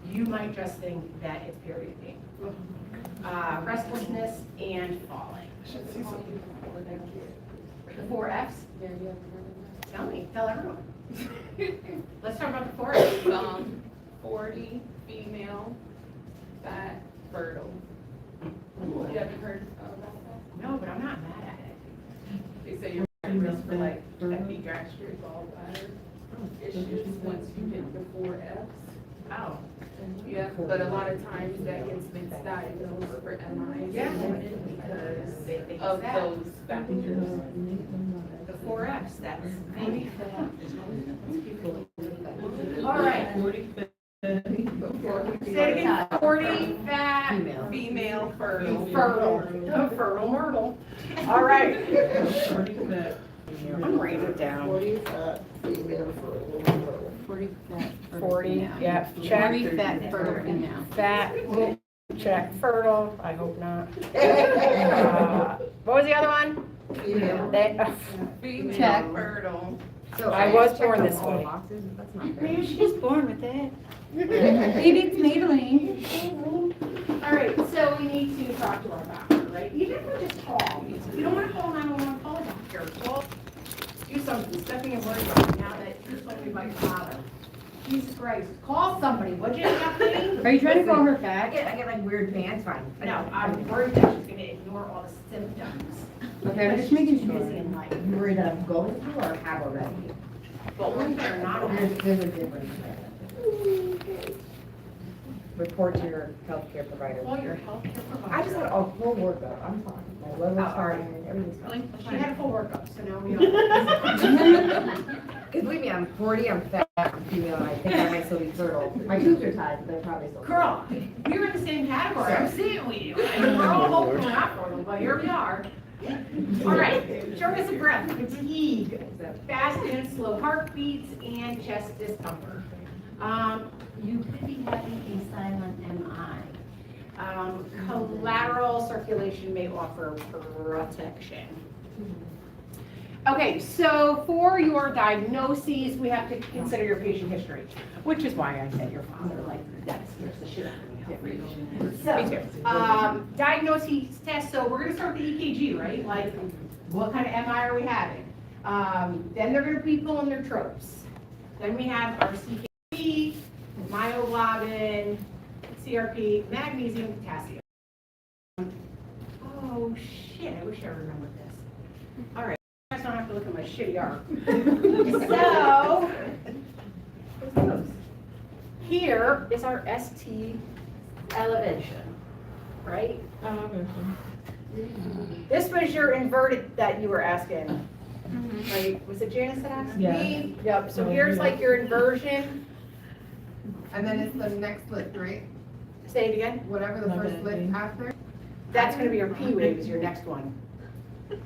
you might just think that it's period pain. Restlessness and falling. The 4 Fs? Tell everyone. Let's talk about the 4 Fs. 40, female, fat, fertile. You haven't heard about that? No, but I'm not mad at it. They say you're at risk for like epigastric gallbladder issues once you hit the 4 Fs. Oh. Yeah, but a lot of times that gets misdiagnosed for MIs Yeah. in women because They think of it's that. those factors. The 4 Fs, that's maybe. All right. Say it again. 40, fat, Female, fertile. fertile myrtle. All right. I'm writing it down. 40 fat, female, fertile. 40, yeah, check. 40 fat, fertile female. Fat, check. Fertile, I hope not. What was the other one? Female. Female, Check. fertile. So I was checked born off this all way. boxes? That's not fair. Maybe she's born with it. Maybe it's Maybelline. All right, so we need to talk to our doctor, right? Even if we just call, you don't want to call 911, call a doctor. Well, do something, stop being worried about it now that you told me about your father. Jesus Christ, call somebody, would you, Kathleen? Are you trying to call her I fat? get like weird pants, fine. No, I'm worried that she's gonna ignore all the symptoms. Okay, I'm just making She's busy sure. in life. You worried that I'm going to or have already? But when they're not, There's a difference. Report to your healthcare provider. call your healthcare provider. I just had a full workout. I'm fine. My liver's Oh, all right. fine, everything's fine. She had a full workup, so now we know. Because believe me, I'm 40, I'm fat, I'm female, and I think I might still be fertile. My tubes are tied, but they're probably still. Girl, we were in the same category. I'm seeing we do. I mean, we're all hoping we're not fertile, but here we are. All right, shortness of breath, fatigue, fast and slow heartbeats, and chest discomfort. You could be having a silent MI. Collateral circulation may offer protection. Okay, so for your diagnoses, we have to consider your patient history, which is why I said your father, like, that scares the shit out of me. So, diagnoses test, so we're gonna start with the EKG, right? Like, what kind of MI are we having? Then they're gonna be pulling their tropes. Then we have our CKD, myoglobin, CRP, magnesium, potassium. Oh, shit, I wish I remembered this. All right, I don't have to look at my shitty arm. So, here is our ST elevation, right? This was your inverted that you were asking, right? Was it Janice that asked me? Yep, so here's like your inversion. And then it's the next lift, right? Say it again. Whatever the first lift after. That's gonna be your P wave is your next one.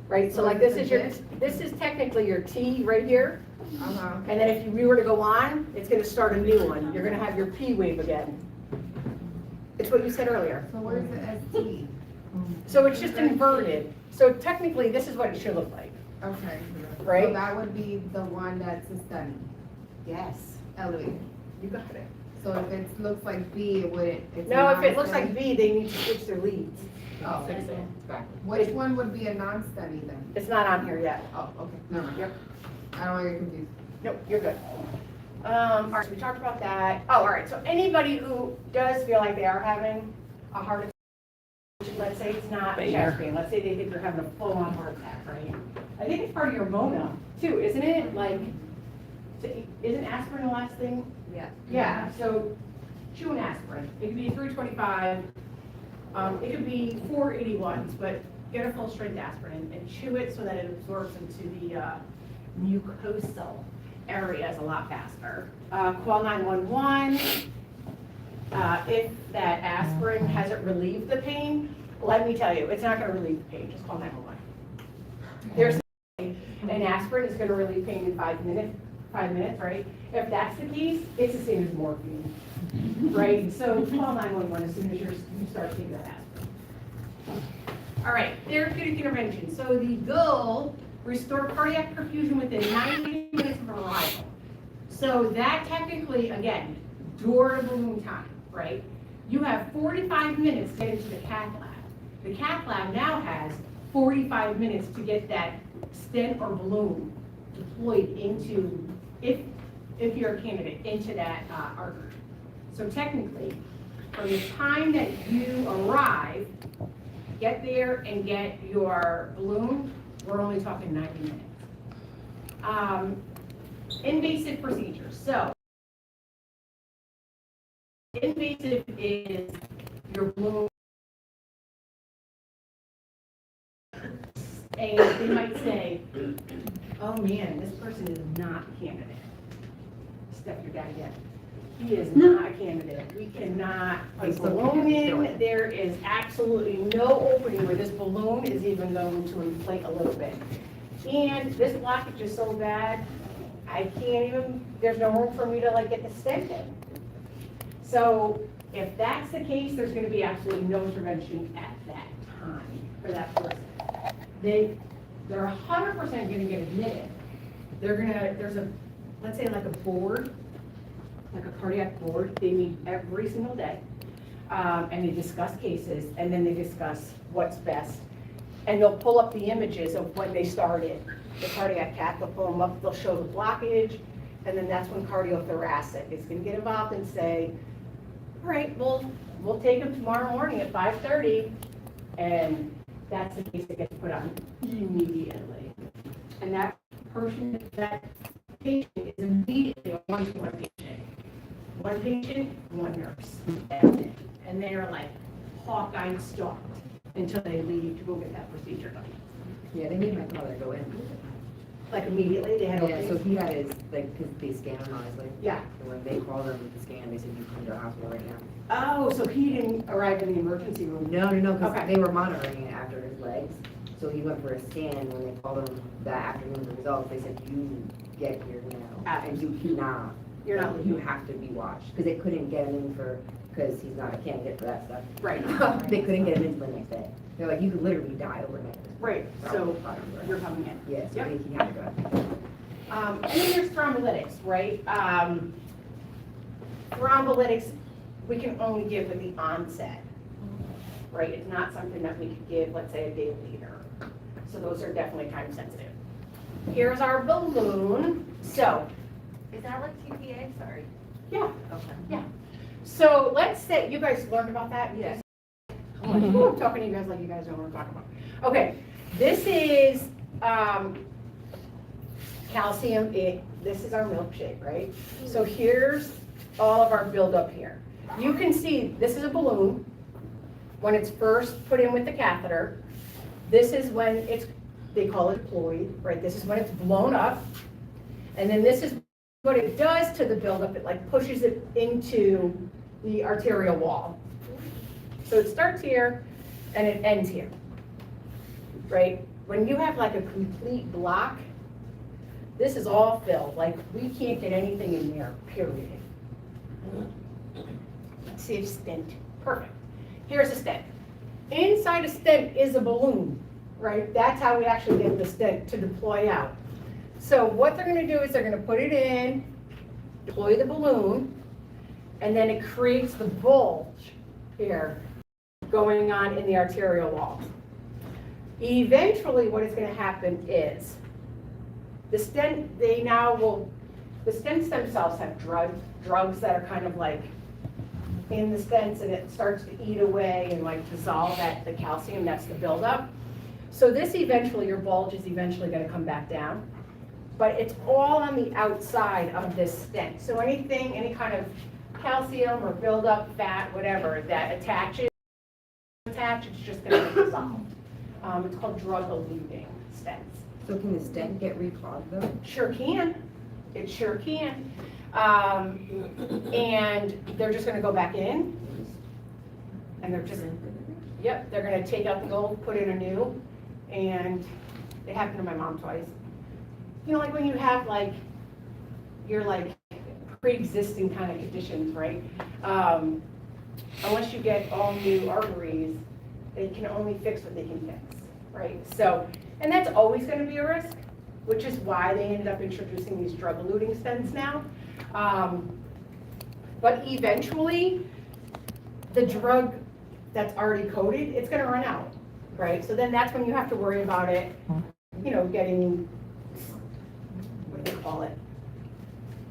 right? So like this is technically your T right here. Uh-huh. And then if we were to go on, it's gonna start a new one. You're gonna have your P wave again. It's what you said earlier. So where's the ST? So it's just inverted. So technically, this is what it should look like, Okay. right? So that would be the one that's a stunning, Yes, elevated. you got it. So if it looks like B, it wouldn't, it's No, if it looks like non-stunning? B, they need to switch their leads. Oh, Backwards. which one would be a non-stunning then? It's not on here yet. Oh, okay, never mind. Yep. I don't want to get confused. Nope, you're good. All right, so we talked about that. Oh, all right, so anybody who does feel like they are having a heart attack, let's say it's not chest pain, let's say they think they're having a full-on heart attack, right? I think it's part of your Mona too, isn't it? Like, isn't aspirin the last thing? Yeah. Yeah, so chew an aspirin. It could be 325, it could be 481s, but get a full strength aspirin and chew it so that it absorbs into the mucosal areas a lot faster. Call 911. If that aspirin hasn't relieved the pain, let me tell you, it's not gonna relieve the pain, just call 911. There's an aspirin is gonna relieve pain in 5 minutes, right? If that's the case, it's the same as morphine, right? So call 911 as soon as you start taking that aspirin. All right, therapeutic intervention. So the goal, restore cardiac perfusion within 90 minutes of arrival. So that technically, again, door to balloon time, right? You have 45 minutes to get into the cath lab. The cath lab now has 45 minutes to get that stent or balloon deployed into, if you're a candidate, into that artery. So technically, from the time that you arrive, get there and get your balloon, we're only talking 90 minutes. Invasive procedures. So, invasive is your balloon, and they might say, oh man, this person is not a candidate. Step your dad again. He is not a candidate. We cannot place a balloon in. There is absolutely no opening where this balloon is even going to inflate a little bit. And this blockage is so bad, I can't even, there's no room for me to like get the stent in. So if that's the case, there's gonna be absolutely no intervention at that time for that person. They're 100% gonna get admitted. There's a, let's say like a board, like a cardiac board, they meet every single day. And they discuss cases, and then they discuss what's best. And they'll pull up the images of when they started the cardiac cath, they'll pull them up, they'll show the blockage, and then that's when cardiothoracic is gonna get involved and say, all right, we'll take them tomorrow morning at 5:30, and that's the case that gets put on immediately. And that person, that patient is immediately a one-to-one patient. One patient, one nurse, that's it. And they are like hawk-eyed stalked until they leave to go get that procedure done. Yeah, they made my father go in. Like immediately, they had Yeah, so openings. he had his, like, cause they scan him honestly. Yeah. And when they called him with the scan, they said, you come to the hospital right now. Oh, so he didn't arrive in the emergency room. No, cause Okay. they were monitoring it after his legs. So he went for a scan. When they called him that afternoon the results, they said, you get here now. And you cannot. You're not You have to be watched. Cause they couldn't get him in cause he's not a candidate for that stuff. Right. They couldn't get him in until the next day. They're like, you could literally die overnight. Right, so you're coming in. Yeah, so Yep. he had to go. And then there's thrombolytics, right? Thrombolytics, we can only give at the onset, right? It's not something that we could give, let's say, a day later. So those are definitely time sensitive. Here's our balloon. So, Is that like TPA? Sorry. yeah, Okay. so let's say, you guys learned about that? Yes. I'm talking to you guys like you guys know what I'm talking about. Okay, this is calcium, this is our milkshake, right? So here's all of our buildup here. You can see, this is a balloon. When it's first put in with the catheter, this is when it's, they call it deployed, right? This is when it's blown up. And then this is what it does to the buildup. It like pushes it into the arterial wall. So it starts here and it ends here, right? when you have like a complete block, this is all filled, like we can't get anything in there, period. See a stent, perfect. Here's a stent. Inside a stent is a balloon, right? That's how we actually get the stent to deploy out. So what they're gonna do is they're gonna put it in, deploy the balloon, and then it creates the bulge here going on in the arterial wall. Eventually, what is gonna happen is the stent, the stents themselves have drugs that are kind of like in the stents, and it starts to eat away and like dissolve the calcium, that's the buildup. So this eventually, your bulge is eventually gonna come back down, but it's all on the outside of this stent. So anything, any kind of calcium or buildup, fat, whatever, that attaches, it's just gonna be dissolved. It's called drug-eluting stents. So can the stent get reclogged though? Sure can, it sure can. And they're just gonna go back in, and they're just, yep, they're gonna take out the old, put in a new, and it happened to my mom twice. You know, like when you have like, you're like pre-existing kind of conditions, right? Unless you get all new arteries, they can only fix what they can fix, right? So, and that's always gonna be a risk, which is why they ended up introducing these drug-eluting stents now. But eventually, the drug that's already coated, it's gonna run out, right? So then that's when you have to worry about it, you know, getting, what do they call it?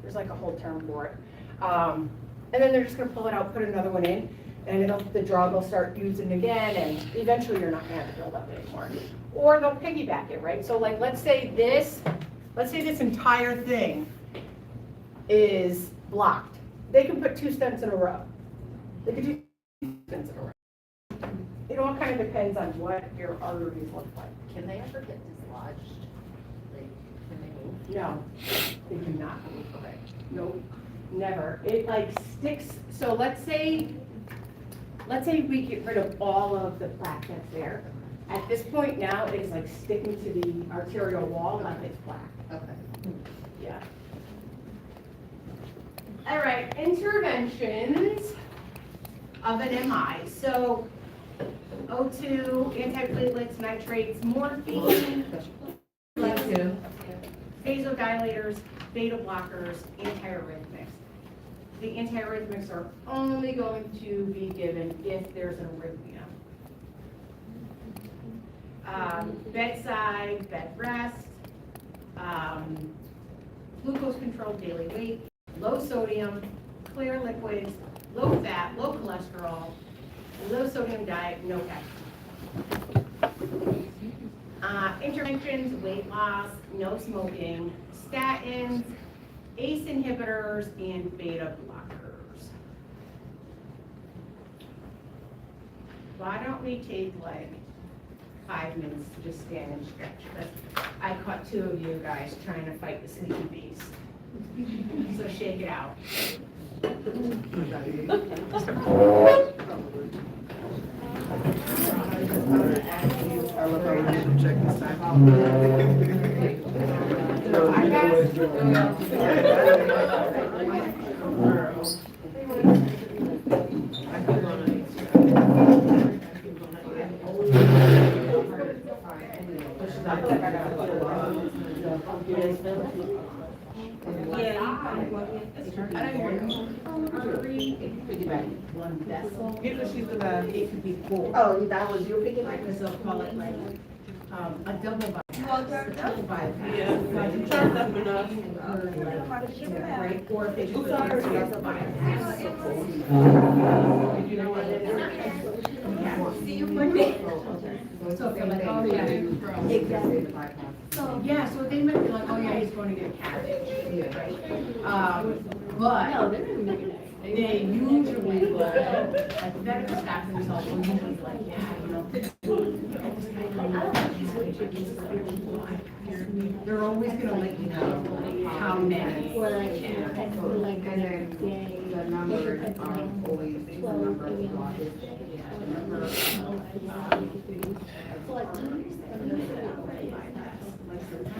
There's like a whole term for it. And then they're just gonna pull it out, put another one in, and the drug will start using again, and eventually you're not gonna have to build up anymore. Or they'll piggyback it, right? So like, let's say this entire thing is blocked. They can put 2 stents in a row. They could do 2 stents in a row. It all kind of depends on what your arteries look like. Can they ever get dislodged? Like, can they move? No, they do not move. Okay. Nope, never. It like sticks, so let's say we get rid of all of the plaque that's there. At this point now, it is like sticking to the arterial wall like it's plaque. Okay. Yeah. All right, interventions of an MI. So O2, antiplatelets, nitrates, morphine, vasodilators, beta blockers, antiarrhythmics. The antiarrhythmics are only going to be given if there's an arrhythmia. Bedside, bed rest, glucose controlled daily weight, low sodium, clear liquids, low fat, low cholesterol, low sodium diet, no caffeine. Interventions, weight loss, no smoking, statins, ACE inhibitors, and beta blockers. Why don't we take like 5 minutes to just stand and stretch? But I caught 2 of you guys trying to fight the sleepy beast. So shake it out. I love how we didn't check this time. I one vessel. It could be 4. Oh, that was your picking? Because they'll call it like, a double bypass. A double bypass. Right, or if they just put a double bypass. See you Monday. So if they're like, oh yeah. Exactly. Yeah, so they might be like, oh yeah, he's going to get a cabbage. But they usually will, like the medical staff themselves will usually be like, yeah, you know. They're always gonna let you know how many. Or like, like, number, always is the number of lots.